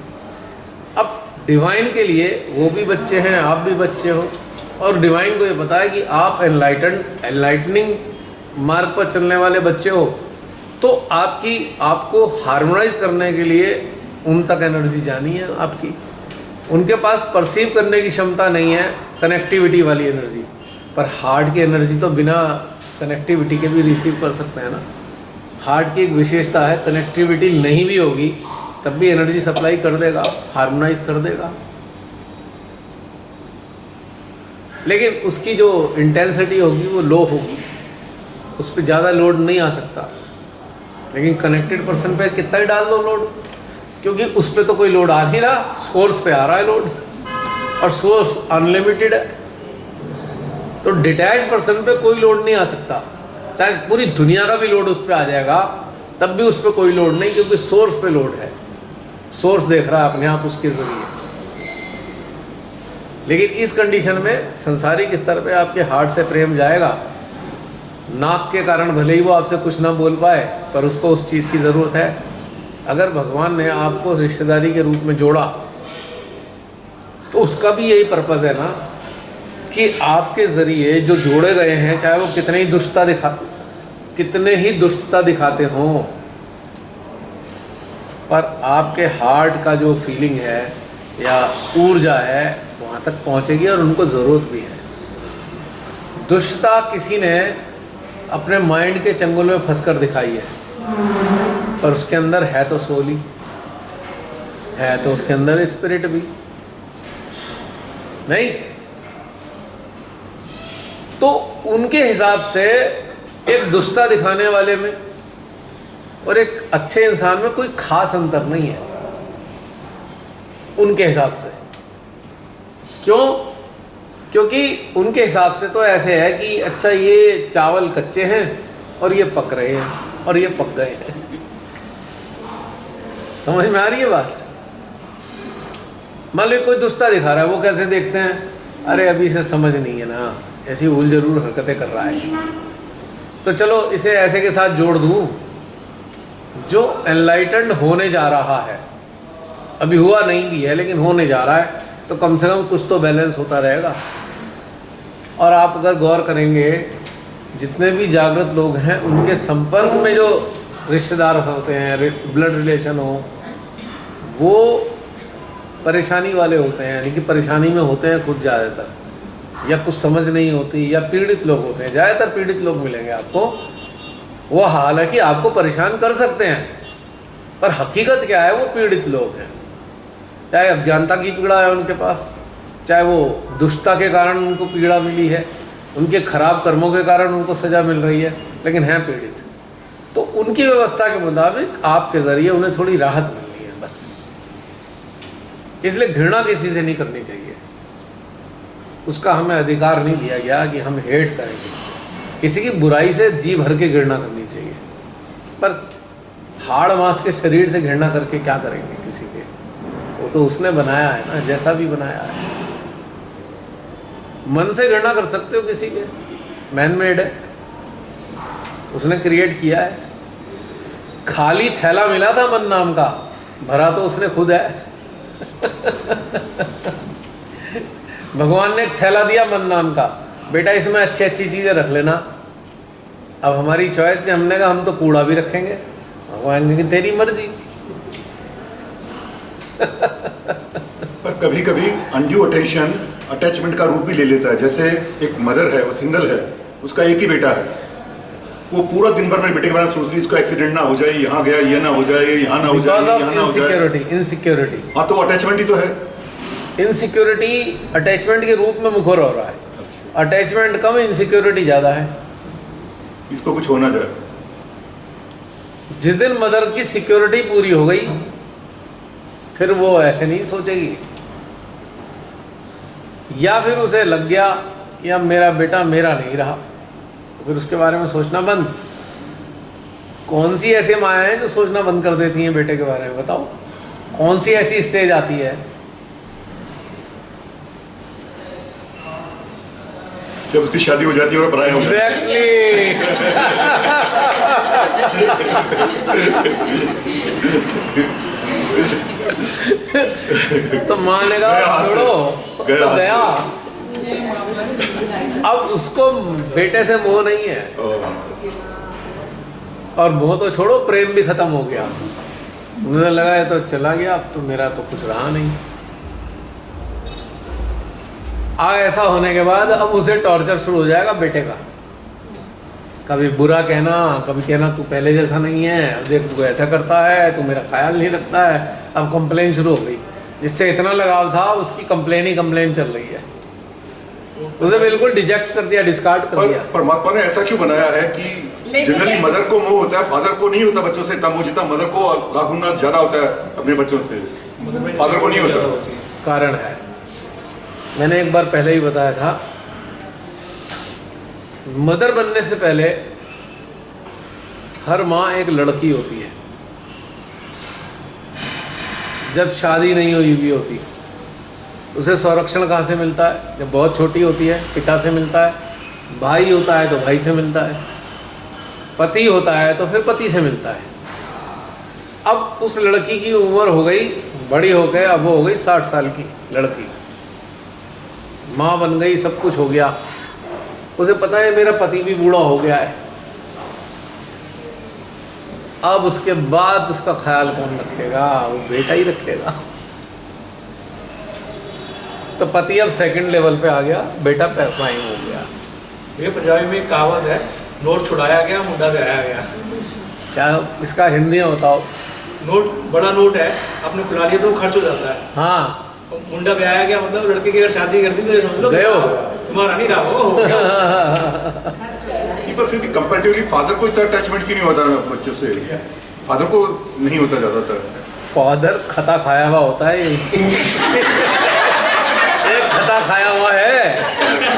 अब डिवाइन के लिए वो भी बच्चे हैं, आप भी बच्चे हो, और डिवाइन को ये पता है कि आप एनलाइटनिंग मार्ग पर चलने वाले बच्चे हो, तो आपको हार्मोनाइज करने के लिए उन तक एनर्जी जानी है आपकी। उनके पास परसीव करने की क्षमता नहीं है कनेक्टिविटी वाली एनर्जी, पर हार्ट की एनर्जी तो बिना कनेक्टिविटी के भी रिसीव कर सकते हैं ना। हार्ट की एक विशेषता है, कनेक्टिविटी नहीं भी होगी तब भी एनर्जी सप्लाई कर देगा, हार्मोनाइज कर देगा, लेकिन उसकी जो इंटेंसिटी होगी वो लो होगी, उस पर ज़्यादा लोड नहीं आ सकता। लेकिन कनेक्टेड पर्सन पे कितना ही डाल दो लोड, क्योंकि उस पर तो कोई लोड आ नहीं रहा, सोर्स पे आ रहा है लोड, और सोर्स अनलिमिटेड है। तो डिटैच पर्सन पे कोई लोड नहीं आ सकता, चाहे पूरी दुनिया का भी लोड उस पर आ जाएगा तब भी उस पर कोई लोड नहीं, क्योंकि सोर्स पे लोड है, सोर्स देख रहा है अपने आप उसके ज़रिए। लेकिन इस कंडीशन में संसारिक स्तर पे आपके हार्ट से प्रेम जाएगा, नाक के कारण भले ही वो आपसे कुछ ना बोल पाए, पर उसको उस चीज़ की ज़रूरत है। अगर भगवान ने आपको रिश्तेदारी के रूप में जोड़ा तो उसका भी यही पर्पज़ है ना, कि आपके ज़रिए जो जोड़े गए हैं, चाहे वो कितने ही दुष्टता दिखाते हों, पर आपके हार्ट का जो फीलिंग है या ऊर्जा है वहाँ तक पहुँचेगी, और उनको ज़रूरत भी है। दुष्टता किसी ने अपने माइंड के चंगुल में फंसकर दिखाई है, पर उसके अंदर है तो सोल ही है, तो उसके अंदर स्पिरिट भी नहीं। तो उनके हिसाब से एक दुष्टता दिखाने वाले में और एक अच्छे इंसान में कोई खास अंतर नहीं है उनके हिसाब से। क्यों? क्योंकि उनके हिसाब से तो ऐसे है कि अच्छा ये चावल कच्चे हैं और ये पक रहे हैं और ये पक गए हैं। समझ में आ रही है बात? मान लो कोई दुष्टता दिखा रहा है, वो कैसे देखते हैं, अरे अभी इसे समझ नहीं है ना, ऐसी भूल जरूर हरकतें कर रहा है, तो चलो इसे ऐसे के साथ जोड़ दूँ जो एनलाइटेंड होने जा रहा है, अभी हुआ नहीं भी है लेकिन होने जा रहा है, तो कम से कम कुछ तो बैलेंस होता रहेगा। और आप अगर गौर करेंगे, जितने भी जागृत लोग हैं उनके संपर्क में जो रिश्तेदार होते हैं, ब्लड रिलेशन हो, वो परेशानी वाले होते हैं, यानी कि परेशानी में होते हैं खुद ज़्यादातर, या कुछ समझ नहीं होती, या पीड़ित लोग होते हैं। ज़्यादातर पीड़ित लोग मिलेंगे आपको, वो हालांकि आपको परेशान कर सकते हैं, पर हकीकत क्या है, वो पीड़ित लोग हैं। चाहे अज्ञानता की पीड़ा है उनके पास, चाहे वो दुष्टता के कारण उनको पीड़ा मिली है, उनके खराब कर्मों के कारण उनको सज़ा मिल रही है, लेकिन हैं पीड़ित। तो उनकी व्यवस्था के मुताबिक आपके ज़रिए उन्हें थोड़ी राहत मिलनी है बस। इसलिए घृणा किसी से नहीं करनी चाहिए, उसका हमें अधिकार नहीं दिया गया कि हम हेट करेंगे। किसी की बुराई से जी भर के घृणा करनी चाहिए, पर हाड़ मांस के शरीर से घृणा करके क्या करेंगे किसी के? वो तो उसने बनाया है ना, जैसा भी बनाया है। मन से घृणा कर सकते हो किसी के, मैन मेड है, उसने क्रिएट किया है। खाली थैला मिला था मन नाम का, भरा तो उसने खुद है। भगवान ने एक थैला दिया मन नाम का, बेटा इसमें अच्छी अच्छी चीज़ें रख लेना। अब हमारी चॉइस थी, हमने कहा हम तो कूड़ा भी रखेंगे, भगवान कहेंगे तेरी मर्जी। पर कभी कभी अनड्यू अटेंशन अटैचमेंट का रूप भी ले लेता है। जैसे एक मदर है, वो सिंगल है, उसका एक ही बेटा है, वो पूरा दिन भर मेरे बेटे के बारे में सोच रही है, इसका एक्सीडेंट ना हो जाए, यहाँ गया ये ना हो जाए, यहाँ ना हो जाए, यहाँ ना हो जाए। इनसिक्योरिटी, हाँ, तो अटैचमेंट ही तो है। इनसिक्योरिटी अटैचमेंट के रूप में मुखर हो रहा है। अटैचमेंट कम, इनसिक्योरिटी ज़्यादा है। इसको कुछ होना जाए। जिस दिन मदर की सिक्योरिटी पूरी हो गई, फिर वो ऐसे नहीं सोचेगी। या फिर उसे लग गया कि अब मेरा बेटा मेरा नहीं रहा, तो फिर उसके बारे में सोचना बंद। कौन सी ऐसी मायाएं हैं जो सोचना बंद कर देती हैं बेटे के बारे में? बताओ, कौन सी ऐसी स्टेज आती है? जब उसकी शादी हो जाती है और पराया हो जाता है। तो माँ ने कहा छोड़ो, तो गया। अब उसको बेटे से मोह नहीं है, और मोह तो छोड़ो, प्रेम भी खत्म हो गया। मुझे लगा है तो चला गया, अब तो मेरा तो कुछ रहा नहीं। ऐसा होने के बाद अब उसे टॉर्चर शुरू हो जाएगा बेटे का। कभी बुरा कहना, कभी कहना तू पहले जैसा नहीं है, अब देख तू ऐसा करता है, तू मेरा ख्याल नहीं रखता है। अब कंप्लेन शुरू हो गई, जिससे इतना लगाव था उसकी कंप्लेन ही कंप्लेन चल रही है। उसे बिल्कुल डिजेक्ट कर दिया, डिस्कार्ड कर दिया। परमात्मा ने ऐसा क्यों बनाया है कि जनरली मदर को मोह होता है, फादर को नहीं होता बच्चों से इतना मोह, जितना मदर को लाख गुना ज्यादा होता है अपने बच्चों से, फादर को नहीं होता। कारण है, मैंने एक बार पहले ही बताया था, मदर बनने से पहले हर माँ एक लड़की होती है। जब शादी नहीं हुई भी होती, उसे संरक्षण कहाँ से मिलता है? जब बहुत छोटी होती है पिता से मिलता है, भाई होता है तो भाई से मिलता है, पति होता है तो फिर पति से मिलता है। अब उस लड़की की उम्र हो गई, बड़ी हो गई, अब वो हो गई 60 साल की लड़की, माँ बन गई, सब कुछ हो गया। उसे पता है मेरा पति भी बूढ़ा हो गया है। अब उसके बाद उसका ख्याल कौन रखेगा? वो बेटा ही रखेगा। तो पति अब सेकंड लेवल पे आ गया, बेटा पैपाई हो गया। ये पंजाबी में एक कहावत है, नोट छुड़ाया गया मुंडा गया गया। क्या इसका हिंदी में बताओ? नोट, बड़ा नोट है, आपने खुला लिया तो खर्च हो जाता है। हाँ, मुंडा ब्याया गया मतलब लड़के की अगर शादी कर दी तो ये समझ लो गए हो, तुम्हारा नहीं रहा हो। पर फिर भी कंपैरेटिवली फादर को इतना अटैचमेंट क्यों नहीं होता बच्चों से? फादर को नहीं होता ज्यादातर। फादर खता खाया हुआ होता है। एक खता खाया हुआ है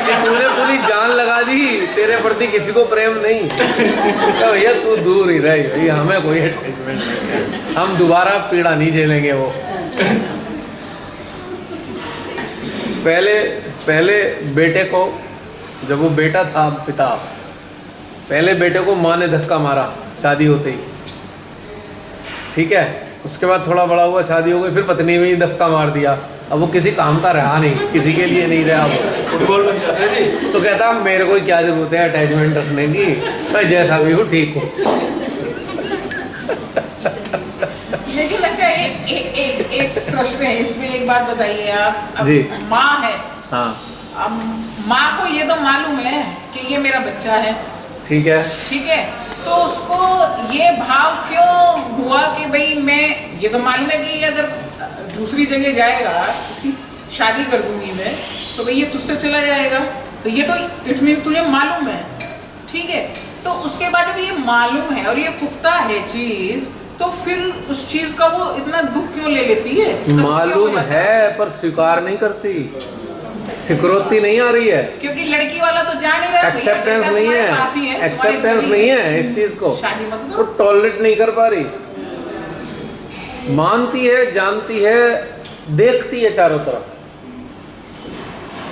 कि तूने पूरी जान लगा दी, तेरे प्रति किसी को प्रेम नहीं। तो भैया तू दूर ही रह, भैया हमें कोई अटैचमेंट नहीं है, हम दोबारा पीड़ा नहीं झेलेंगे। वो पहले बेटे को, जब वो बेटा था, पिता पहले बेटे को माँ ने धक्का मारा शादी होते ही, ठीक है। उसके बाद थोड़ा बड़ा हुआ, शादी हो गई, फिर पत्नी में ही धक्का मार दिया। अब वो किसी काम का रहा नहीं, किसी के लिए नहीं रहा वो, फुटबॉल बन जाता है जी। तो कहता मेरे को क्या जरूरत है अटैचमेंट रखने की, तो जैसा भी हो ठीक हो। लेकिन अच्छा एक प्रश्न है इसमें, एक बात बताइए आप। अब जी। माँ है, हाँ, अब माँ को ये तो मालूम है कि ये मेरा बच्चा है, ठीक है, ठीक है, तो उसको ये भाव क्यों हुआ कि भाई मैं, ये तो मालूम है कि ये अगर दूसरी जगह जाएगा, इसकी शादी कर दूंगी मैं, तो भाई ये तुझसे चला जाएगा, तो ये तो इट मीन तुझे मालूम है, ठीक है। तो उसके बाद जब ये मालूम है और ये पुख्ता है चीज, तो फिर उस चीज का वो इतना दुख क्यों ले लेती है? मालूम है पर स्वीकार नहीं करती, सिक्योरिटी नहीं आ रही है, क्योंकि लड़की वाला तो जा नहीं रहा, एक्सेप्टेंस नहीं है, एक्सेप्टेंस नहीं है इस चीज को, शादी मत वो करो। टॉलरेट नहीं कर पा रही, मानती है, जानती है, देखती है चारों तरफ,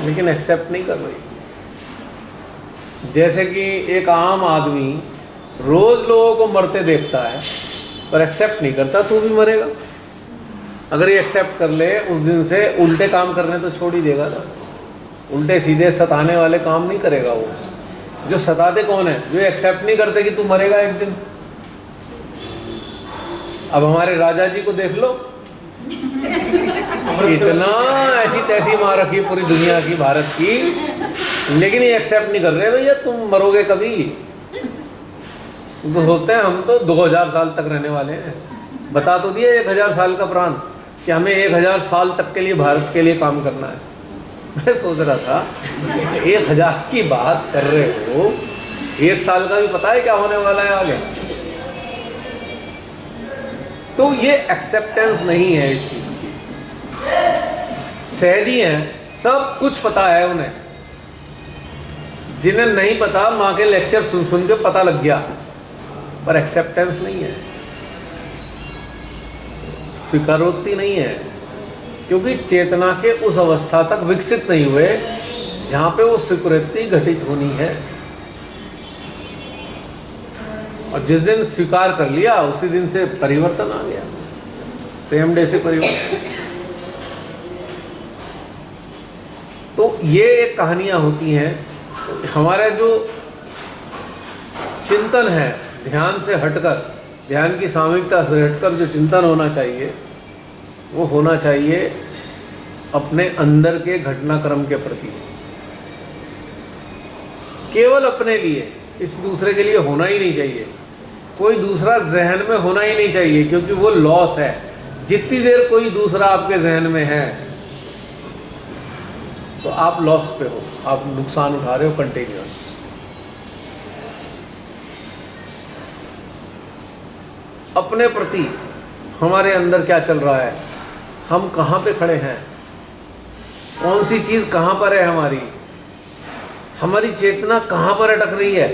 लेकिन एक्सेप्ट नहीं कर रही। जैसे कि एक आम आदमी रोज लोगों को मरते देखता है पर एक्सेप्ट नहीं करता, तू भी मरेगा। अगर ये एक्सेप्ट कर ले, उस दिन से उल्टे काम करने तो छोड़ ही देगा ना, उल्टे सीधे सताने वाले काम नहीं करेगा वो। जो सताते कौन है? जो एक्सेप्ट नहीं करते कि तू मरेगा एक दिन। अब हमारे राजा जी को देख लो, इतना ऐसी तैसी मार रखी पूरी दुनिया की, भारत की, लेकिन ये एक्सेप्ट नहीं कर रहे भैया तुम मरोगे कभी। तो सोचते हैं हम तो 2000 साल तक रहने वाले हैं, बता तो दिए 1000 साल का प्राण कि हमें 1000 साल तक के लिए भारत के लिए काम करना है। मैं सोच रहा था 1000 की बात कर रहे हो, 1 साल का भी पता है क्या होने वाला है आगे। तो ये एक्सेप्टेंस नहीं है इस चीज की, सहजी हैं, सब कुछ पता है उन्हें। जिन्हें नहीं पता, माँ के लेक्चर सुन सुन के पता लग गया, पर एक्सेप्टेंस नहीं है, स्वीकारोक्ति नहीं है, क्योंकि चेतना के उस अवस्था तक विकसित नहीं हुए जहाँ पे वो स्वीकृति घटित होनी है। और जिस दिन स्वीकार कर लिया उसी दिन से परिवर्तन आ गया, सेम डे से परिवर्तन। तो ये एक कहानियाँ होती हैं। हमारा जो चिंतन है, ध्यान से हटकर, ध्यान की सामूहिकता से हटकर जो चिंतन होना चाहिए, वो होना चाहिए अपने अंदर के घटनाक्रम के प्रति, केवल अपने लिए, किसी दूसरे के लिए होना ही नहीं चाहिए। कोई दूसरा जहन में होना ही नहीं चाहिए, क्योंकि वो लॉस है। जितनी देर कोई दूसरा आपके जहन में है तो आप लॉस पे हो, आप नुकसान उठा रहे हो कंटिन्यूअस। अपने प्रति हमारे अंदर क्या चल रहा है, हम कहाँ पे खड़े हैं, कौन सी चीज़ कहाँ पर है, हमारी चेतना कहाँ पर अटक रही है,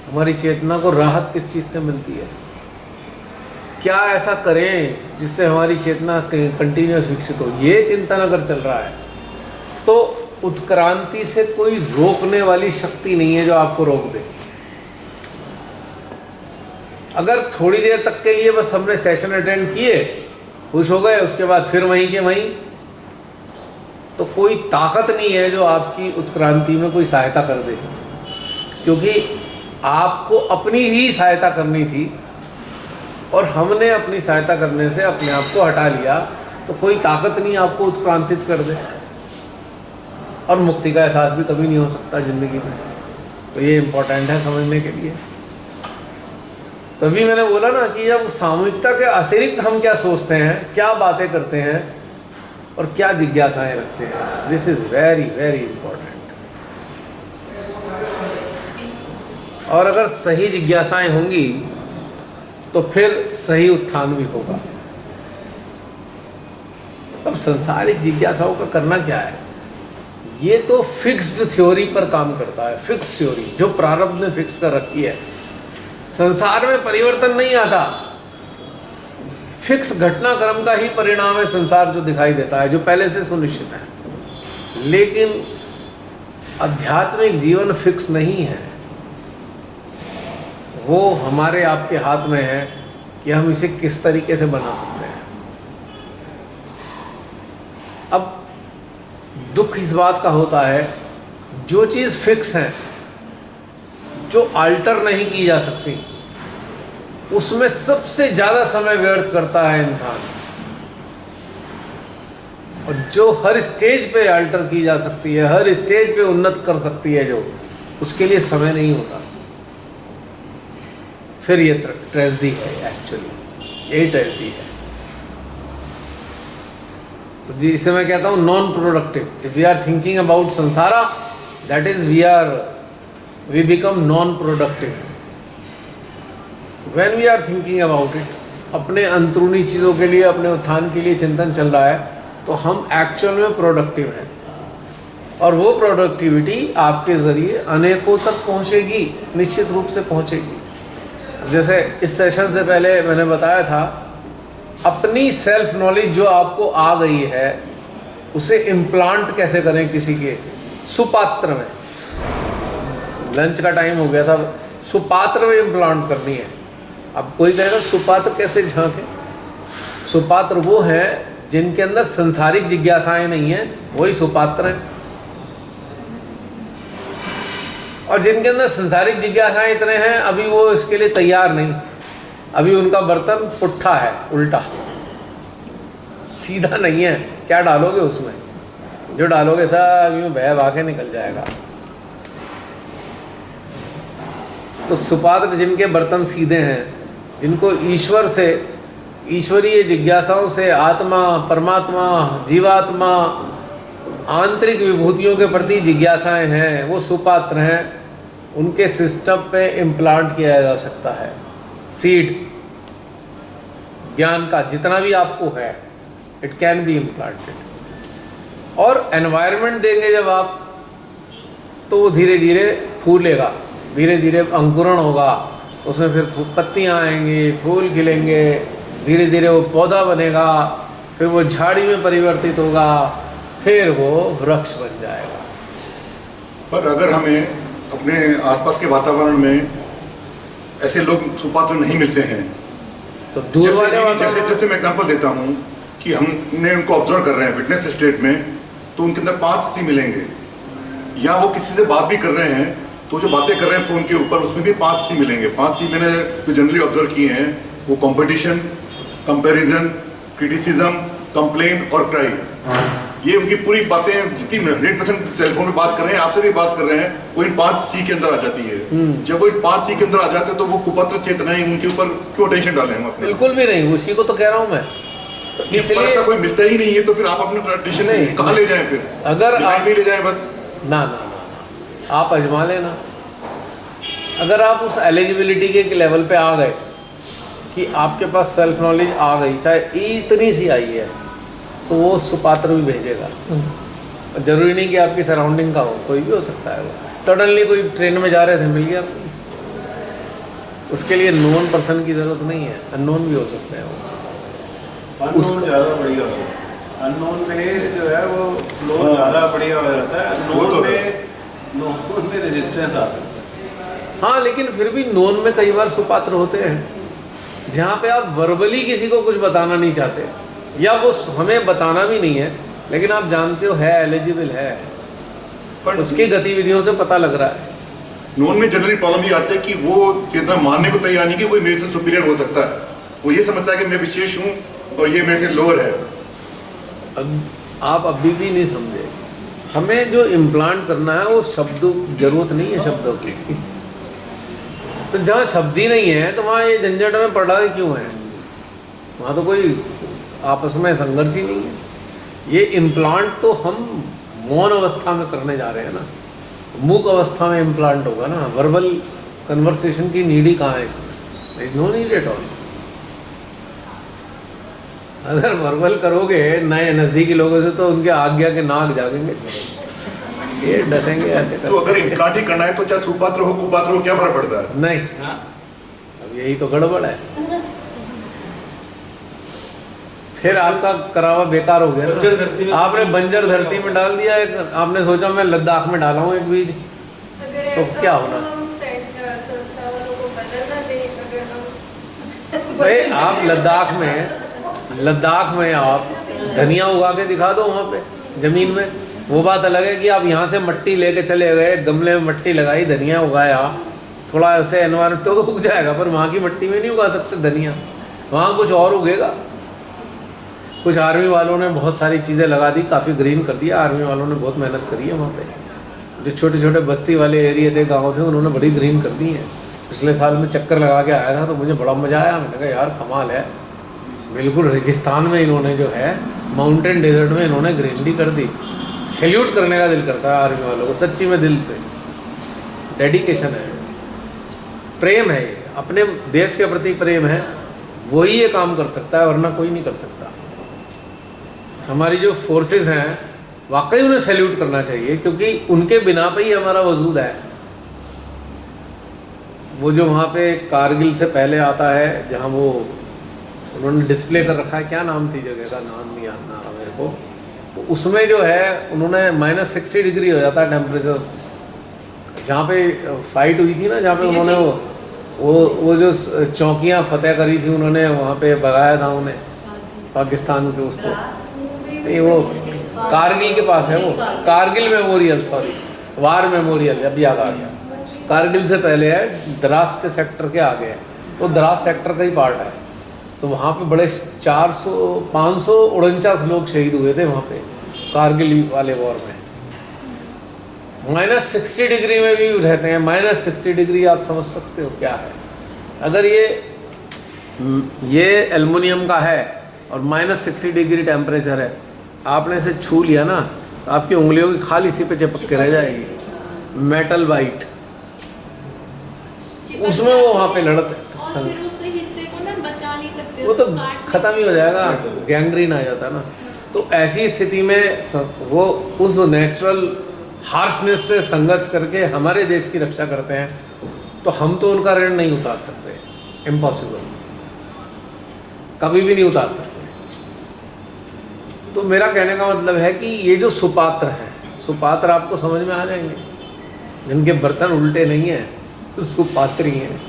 हमारी चेतना को राहत किस चीज़ से मिलती है, क्या ऐसा करें जिससे हमारी चेतना कंटिन्यूअस विकसित हो। ये चिंतन अगर चल रहा है तो उत्क्रांति से कोई रोकने वाली शक्ति नहीं है जो आपको रोक दे। अगर थोड़ी देर तक के लिए बस हमने सेशन अटेंड किए, खुश हो गए, उसके बाद फिर वहीं के वहीं, तो कोई ताकत नहीं है जो आपकी उत्क्रांति में कोई सहायता कर दे, क्योंकि आपको अपनी ही सहायता करनी थी और हमने अपनी सहायता करने से अपने आप को हटा लिया, तो कोई ताकत नहीं आपको उत्क्रांतित कर दे। और मुक्ति का एहसास भी कभी नहीं हो सकता ज़िंदगी में। तो ये इम्पोर्टेंट है समझने के लिए। तभी मैंने बोला ना कि जब सामूहिकता के अतिरिक्त हम क्या सोचते हैं, क्या बातें करते हैं और क्या जिज्ञासाएं रखते हैं, this is very very important. और अगर सही जिज्ञासाएं होंगी तो फिर सही उत्थान भी होगा। अब संसारिक जिज्ञासाओं का करना क्या है, ये तो फिक्स्ड थ्योरी पर काम करता है, फिक्स थ्योरी जो प्रारब्ध ने फिक्स कर रखी है। संसार में परिवर्तन नहीं आता, फिक्स घटनाक्रम का ही परिणाम है संसार जो दिखाई देता है, जो पहले से सुनिश्चित है। लेकिन आध्यात्मिक जीवन फिक्स नहीं है, वो हमारे आपके हाथ में है कि हम इसे किस तरीके से बना सकते हैं। अब दुख इस बात का होता है, जो चीज़ फिक्स है, जो अल्टर नहीं की जा सकती, उसमें सबसे ज़्यादा समय व्यर्थ करता है इंसान। और जो हर स्टेज पे अल्टर की जा सकती है, हर स्टेज पे उन्नत कर सकती है, जो उसके लिए समय नहीं होता। फिर ये ट्रेजेडी है एक्चुअली, यही ट्रेजेडी है। तो जी इसे मैं कहता हूँ non productive. If we are thinking about samsara, that is we become non productive. When we are thinking about it, अपने अंदरूनी चीज़ों के लिए, अपने उत्थान के लिए चिंतन चल रहा है, तो हम एक्चुअल में प्रोडक्टिव हैं। और वो प्रोडक्टिविटी आपके ज़रिए अनेकों तक पहुंचेगी, निश्चित रूप से पहुंचेगी। जैसे इस सेशन से पहले मैंने बताया था, अपनी सेल्फ नॉलेज जो आपको आ गई है उसे इम्प्लांट कैसे करें किसी के सुपात्र में। लंच का टाइम हो गया था, सुपात्र में इम्प्लांट करनी है। अब कोई कहेगा सुपात्र कैसे झांके? सुपात्र वो हैं जिनके अंदर संसारिक जिज्ञासाएं नहीं हैं, वही सुपात्र हैं। और जिनके अंदर संसारिक जिज्ञासाएं इतने हैं, अभी वो इसके लिए तैयार नहीं। अभी उनका बर्तन पुट्ठा है, उल्टा, सीधा नहीं है। क्या डालोगे उसमें? जो डालोगे सब यूं बह भागे निकल जाएगा। तो सुपात्र जिनके बर्तन सीधे हैं, जिनको ईश्वर से, ईश्वरीय जिज्ञासाओं से, आत्मा, परमात्मा, जीवात्मा, आंतरिक विभूतियों के प्रति जिज्ञासाएं हैं, वो सुपात्र हैं। उनके सिस्टम पे इम्प्लांट किया जा सकता है सीड ज्ञान का, जितना भी आपको है, इट कैन बी इम्प्लांटेड। और एनवायरनमेंट देंगे जब आप, तो वो धीरे धीरे फूलेगा, धीरे धीरे अंकुरण होगा, उसमें फिर पत्तियाँ आएंगी, फूल खिलेंगे, धीरे धीरे वो पौधा बनेगा, फिर वो झाड़ी में परिवर्तित होगा, फिर वो वृक्ष बन जाएगा। पर अगर हमें अपने आसपास के वातावरण में ऐसे लोग सुपात्र नहीं मिलते हैं, तो दूर वाले जैसे मैं एग्जांपल देता हूँ कि हमने उनको ऑब्जर्व कर रहे हैं विटनेस स्टेट में, तो उनके अंदर 5 सी मिलेंगे। या वो किसी से बात भी कर रहे हैं, तो जो बातें कर रहे हैं फ़ोन के ऊपर, उसमें भी 5 सी मिलेंगे। 5 सी मैंने जो जनरली ऑब्जर्व किए हैं, वो कंपटीशन, कंपैरिजन, क्रिटिसिज्म, कंप्लेन और क्राई। ये उनकी पूरी बातें जितनी 100% टेलीफोन में बात कर रहे हैं, आपसे भी बात कर रहे हैं, वो इन 5 सी के अंदर आ जाती है। जब वो इन 5 सी के अंदर आ जाते हैं, तो वो कुपत्र चेतनाएं उनके ऊपर क्यों टेंशन डालें हम अपने? बिल्कुल भी नहीं, उसी को तो कह रहा हूँ मैं। तो इसलिए ऐसा कोई मिलता ही नहीं है, तो फिर आप अपने टेंशन कहाँ ले जाएं? फिर अगर आप भी ले जाएं बस? ना, आप आजमा लेना। अगर आप उस एलिजिबिलिटी के लेवल पे आ गए कि आपके पास सेल्फ नॉलेज आ गई, चाहे इतनी सी आई है, तो वो सुपात्र भी भेजेगा। जरूरी नहीं कि आपकी सराउंडिंग का हो, कोई भी हो सकता है। वो सडनली कोई ट्रेन में जा रहे थे, मिल गया, उसके लिए नोन पर्सन की जरूरत नहीं है, अननोन भी हो सकते हैं। वो अननोन ज़्यादा बढ़िया होता है। अननोन में जो है वो फ्लो ज़्यादा बढ़िया हो जाता है। नोन में रेजिस्टेंस आ सकता है। हाँ, लेकिन फिर भी नोन में कई बार सुपात्र होते हैं, जहाँ पे आप वर्बली किसी को कुछ बताना नहीं चाहते, या वो हमें बताना भी नहीं है, लेकिन आप जानते हो है एलिजिबल है, पर उसकी गतिविधियों से पता लग रहा है। नोन में जनरली प्रॉब्लम ये आती है कि वो चेतना मानने को तैयार नहीं कि कोई मेरे से सुपीरियर हो सकता है। वो ये समझता है कि मैं विशेष हूँ और ये मेरे से लोअर है। आप अभी भी नहीं समझे। हमें जो इम्प्लांट करना है वो शब्दों जरूरत नहीं है, शब्दों की। तो जहाँ शब्द ही नहीं है, तो वहाँ ये झंझट में पड़ा क्यों है? वहाँ तो कोई आपस में संघर्ष ही नहीं है। ये इम्प्लांट तो हम मौन अवस्था में करने जा रहे हैं ना, मूक अवस्था में इम्प्लांट होगा ना। वर्बल कन्वर्सेशन की नीड ही कहाँ है इसमें? There is no need at all. अगर वर्बल करोगे नए नज़दीकी लोगों से, तो उनके आज्ञा के नाक जागेंगे, ये डसेंगे ऐसे। तो अगर इम्प्लांट ही करना है, तो चाहे सुपात्र हो कुपात्र हो, क्या फर्क पड़ता है? नहीं, अब यही तो गड़बड़ है। फिर आपका करावा बेकार हो गया ना। आपने बंजर धरती में डाल दिया, आपने सोचा मैं लद्दाख में डाला हूँ एक बीज, तो क्या होना? भाई आप लद्दाख में आप धनिया उगा के दिखा दो वहाँ पे जमीन में। वो बात अलग है कि आप यहाँ से मट्टी लेके चले गए, गमले में मट्टी लगाई, धनिया उगाया, थोड़ा ऐसे एनवायरमेंट तो उग जाएगा, पर वहाँ की मट्टी में नहीं उगा सकते धनिया। वहाँ कुछ और उगेगा। कुछ आर्मी वालों ने बहुत सारी चीज़ें लगा दी, काफ़ी ग्रीन कर दिया। आर्मी वालों ने बहुत मेहनत करी है वहाँ पे। जो छोटे छोटे बस्ती वाले एरिया थे, गाँव थे, उन्होंने बड़ी ग्रीन कर दी है। पिछले साल में चक्कर लगा के आया था तो मुझे बड़ा मज़ा आया। मैंने कहा यार कमाल है, बिल्कुल रेगिस्तान में इन्होंने जो है माउंटेन डेजर्ट में इन्होंने ग्रीनरी कर दी। सैल्यूट करने का दिल करता है आर्मी वालों को, सच्ची में दिल से। डेडिकेशन है, प्रेम है, ये अपने देश के प्रति प्रेम है, वही ये काम कर सकता है, वरना कोई नहीं कर सकता। हमारी जो फोर्सेस हैं वाकई उन्हें सैल्यूट करना चाहिए, क्योंकि उनके बिना पे ही हमारा वजूद है। वो जो वहाँ पे कारगिल से पहले आता है, जहाँ वो उन्होंने डिस्प्ले कर रखा है, क्या नाम थी जगह का, नाम नहीं याद आ रहा मेरे को, तो उसमें जो है उन्होंने -60 डिग्री हो जाता है टेम्परेचर। जहाँ पे फाइट हुई थी ना, जहाँ पे उन्होंने वो जो चौकियाँ फतेह करी थी, उन्होंने वहाँ पे भगाया था उन्हें पाकिस्तान के उसको, नहीं वो कारगिल के पास है, वो Kargil memorial, sorry war memorial, अब याद आ गया। कारगिल से पहले है, द्रास के सेक्टर के आगे है, तो द्रास सेक्टर का ही पार्ट है। तो वहाँ पे बड़े 549 लोग शहीद हुए थे वहाँ पे कारगिल वाले वॉर में। -60 डिग्री में भी रहते हैं। -60 डिग्री आप समझ सकते हो क्या है। अगर ये एल्युमिनियम का है और -60 डिग्री टेम्परेचर है, आपने इसे छू लिया ना तो आपकी उंगलियों की खाल इसी पे चिपक के रह जाएगी। मेटल वाइट, उसमें वो वहाँ पे लड़ते, और फिर उस हिस्से को ना बचा नहीं सकते, वो तो ख़त्म ही हो जाएगा, गैंग्रीन आ जाता है ना। तो ऐसी स्थिति में वो उस नेचुरल हार्शनेस से संघर्ष करके हमारे देश की रक्षा करते हैं, तो हम तो उनका ऋण नहीं उतार सकते, इम्पॉसिबल, कभी भी नहीं उतार सकते। तो मेरा कहने का मतलब है कि ये जो सुपात्र हैं, सुपात्र आपको समझ में आ जाएंगे, जिनके बर्तन उल्टे नहीं हैं, सुपात्र ही हैं।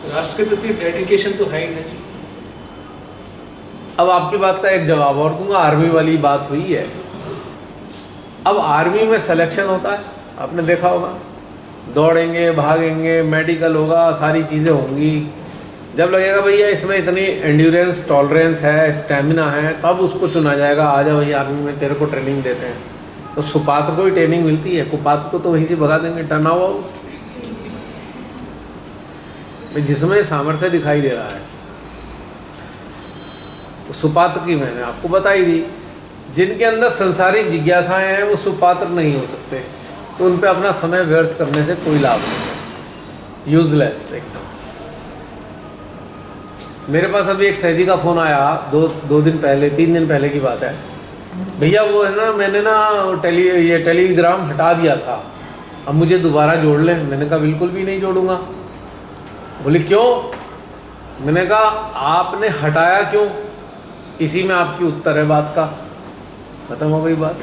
राष्ट्र के प्रति डेडिकेशन तो है ही नहीं। अब आपकी बात का एक जवाब और दूंगा, आर्मी वाली बात हुई है। अब आर्मी में सिलेक्शन होता है, आपने देखा होगा, दौड़ेंगे, भागेंगे, मेडिकल होगा, सारी चीज़ें होंगी। जब लगेगा भैया इसमें इतनी एंड्योरेंस, टॉलरेंस है, स्टेमिना है, तब उसको चुना जाएगा, आ जा भैया आर्मी में, तेरे को ट्रेनिंग देते हैं। तो सुपात्र को ही ट्रेनिंग मिलती है, कुपात्र को तो वहीं से भगा देंगे, टर्न आउट। जिसमें सामर्थ्य दिखाई दे रहा है, तो सुपात्र की मैंने आपको बताई दी। जिनके अंदर संसारिक जिज्ञासाएं हैं वो सुपात्र नहीं हो सकते, तो उन पे अपना समय व्यर्थ करने से कोई लाभ नहीं है, यूजलेस एकदम। मेरे पास अभी एक सहजी का फ़ोन आया, दो दिन पहले, 3 दिन पहले की बात है। भैया वो है ना, मैंने ना ये टेलीग्राम हटा दिया था, अब मुझे दोबारा जोड़ ले। मैंने कहा बिल्कुल भी नहीं जोड़ूंगा। बोले क्यों? मैंने कहा आपने हटाया क्यों, इसी में आपकी उत्तर है बात का, खत्म हो गई बात।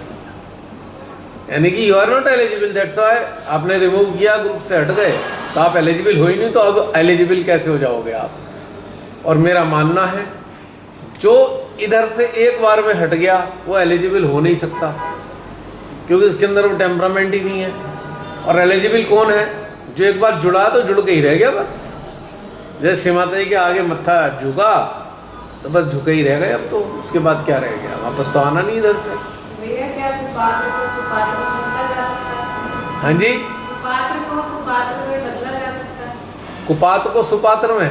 यानी कि you are not eligible, that's why आपने रिमूव किया, ग्रुप से हट गए, तो आप एलिजिबल हो ही नहीं, तो अब एलिजिबल कैसे हो जाओगे आप? और मेरा मानना है जो इधर से एक बार में हट गया वो एलिजिबल हो नहीं सकता, क्योंकि उसके अंदर वो टेम्परामेंट ही नहीं है। और एलिजिबल कौन है? जो एक बार जुड़ा तो जुड़ के ही रह गया बस। जैसे सीमाताई के आगे मत्था झुका तो बस झुके ही रह गए, अब तो उसके बाद क्या रह गया, वापस तो आना नहीं इधर से। भैया क्या कुपात्र को सुपात्र में बदला जा सकता है? हाँ जी, कुपात्र को सुपात्र में बदला जा सकता है? कुपात्र को सुपात्र में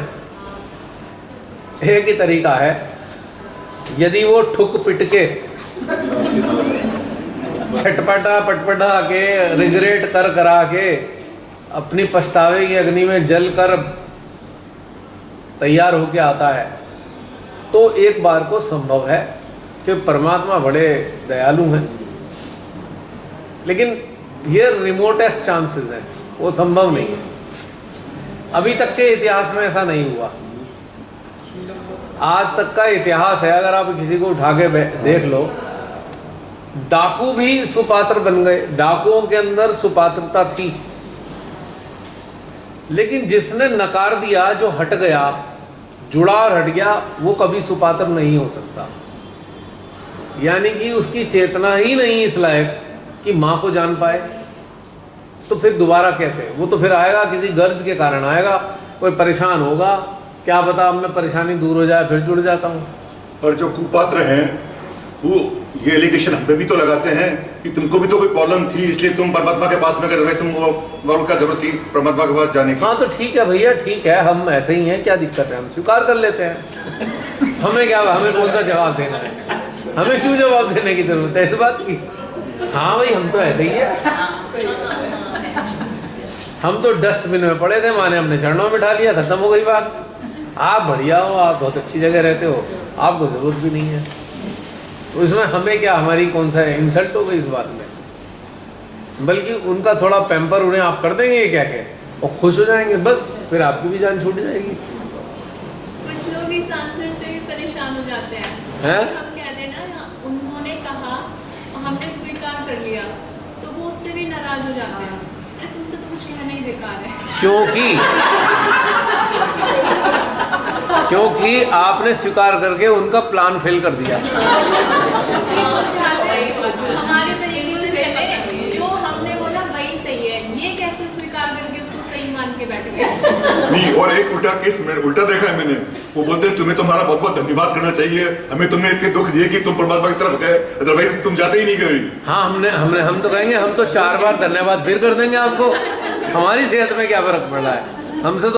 एक ही तरीका है, यदि वो ठुक पिट के छटपटा पटपटा के रिग्रेट कर करा के अपनी पछतावे की अग्नि में जल कर तैयार होके आता है, तो एक बार को संभव है कि परमात्मा बड़े दयालु हैं, लेकिन ये रिमोटेस्ट चांसेस हैं, वो संभव नहीं है। अभी तक के इतिहास में ऐसा नहीं हुआ। आज तक का इतिहास है, अगर आप किसी को उठा के देख लो, डाकू भी सुपात्र बन गए, डाकुओं के अंदर सुपात्रता थी, लेकिन जिसने नकार दिया, जो हट गया, जुड़ा और हट गया, वो कभी सुपात्र नहीं हो सकता। यानी कि उसकी चेतना ही नहीं इस लायक कि माँ को जान पाए, तो फिर दोबारा कैसे? वो तो फिर आएगा किसी गर्ज के कारण आएगा, कोई परेशान होगा, क्या पता अब मैं परेशानी दूर हो जाए फिर जुड़ जाता हूँ। और जो कुपात्र हैं वो ये एलिगेशन हम पे भी तो लगाते हैं कि तुमको भी तो कोई प्रॉब्लम थी इसलिए तुम परमात्मा के पास में गए, तुम वो क्या जरूरत थी परमात्मा के पास जाने की। हाँ तो ठीक है भैया, ठीक है, हम ऐसे ही हैं, क्या दिक्कत है, हम स्वीकार कर लेते हैं। हमें क्या, हमें कौन सा जवाब देना है, हमें क्यों जवाब देने की जरूरत है इस बात की। हाँ भाई, हम तो ऐसे ही है, हम तो डस्टबिन में पड़े थे, माने हमने चरणों में बिठा लिया, खत्म हो गई बात। आप बढ़िया हो, आप बहुत अच्छी जगह रहते हो, आपको ज़रूरत भी नहीं है, तो इसमें हमें क्या, हमारी कौन सा इंसल्ट हो गई इस बात में। बल्कि उनका थोड़ा पैम्पर उन्हें आप कर देंगे क्या क्या, और खुश हो जाएंगे, बस फिर आपकी भी जान छूट जाएगी। कुछ लोग इस आंसर से भी परेशान हो जाते हैं, हम कह देना उन्होंने कहा और हमने स्वीकार कर लिया, तो वो उससे भी नाराज हो जाते हैं, अरे तुमसे तो कुछ कहना ही बेकार है। क्योंकि आपने स्वीकार करके उनका प्लान फेल कर दिया। हमारे तरीके से चले, जो हमने बोला वही सही है, ये कैसे स्वीकार करके उसको सही मान के बैठ गए। नहीं, और एक उल्टा केस उल्टा देखा है मैंने, वो बोलते हैं तुम्हें तुम्हारा बहुत बहुत धन्यवाद करना चाहिए, हमें तुमने इतने दुख दिए कि तुम परमात्मा की तरफ गए, अदरवाइज तुम जाते ही नहीं गए। हाँ, हम तो कहेंगे, हम तो 4 बार धन्यवाद फिर कर देंगे आपको, हमारी सेहत में क्या फर्क पड़ रहा है, हमसे तो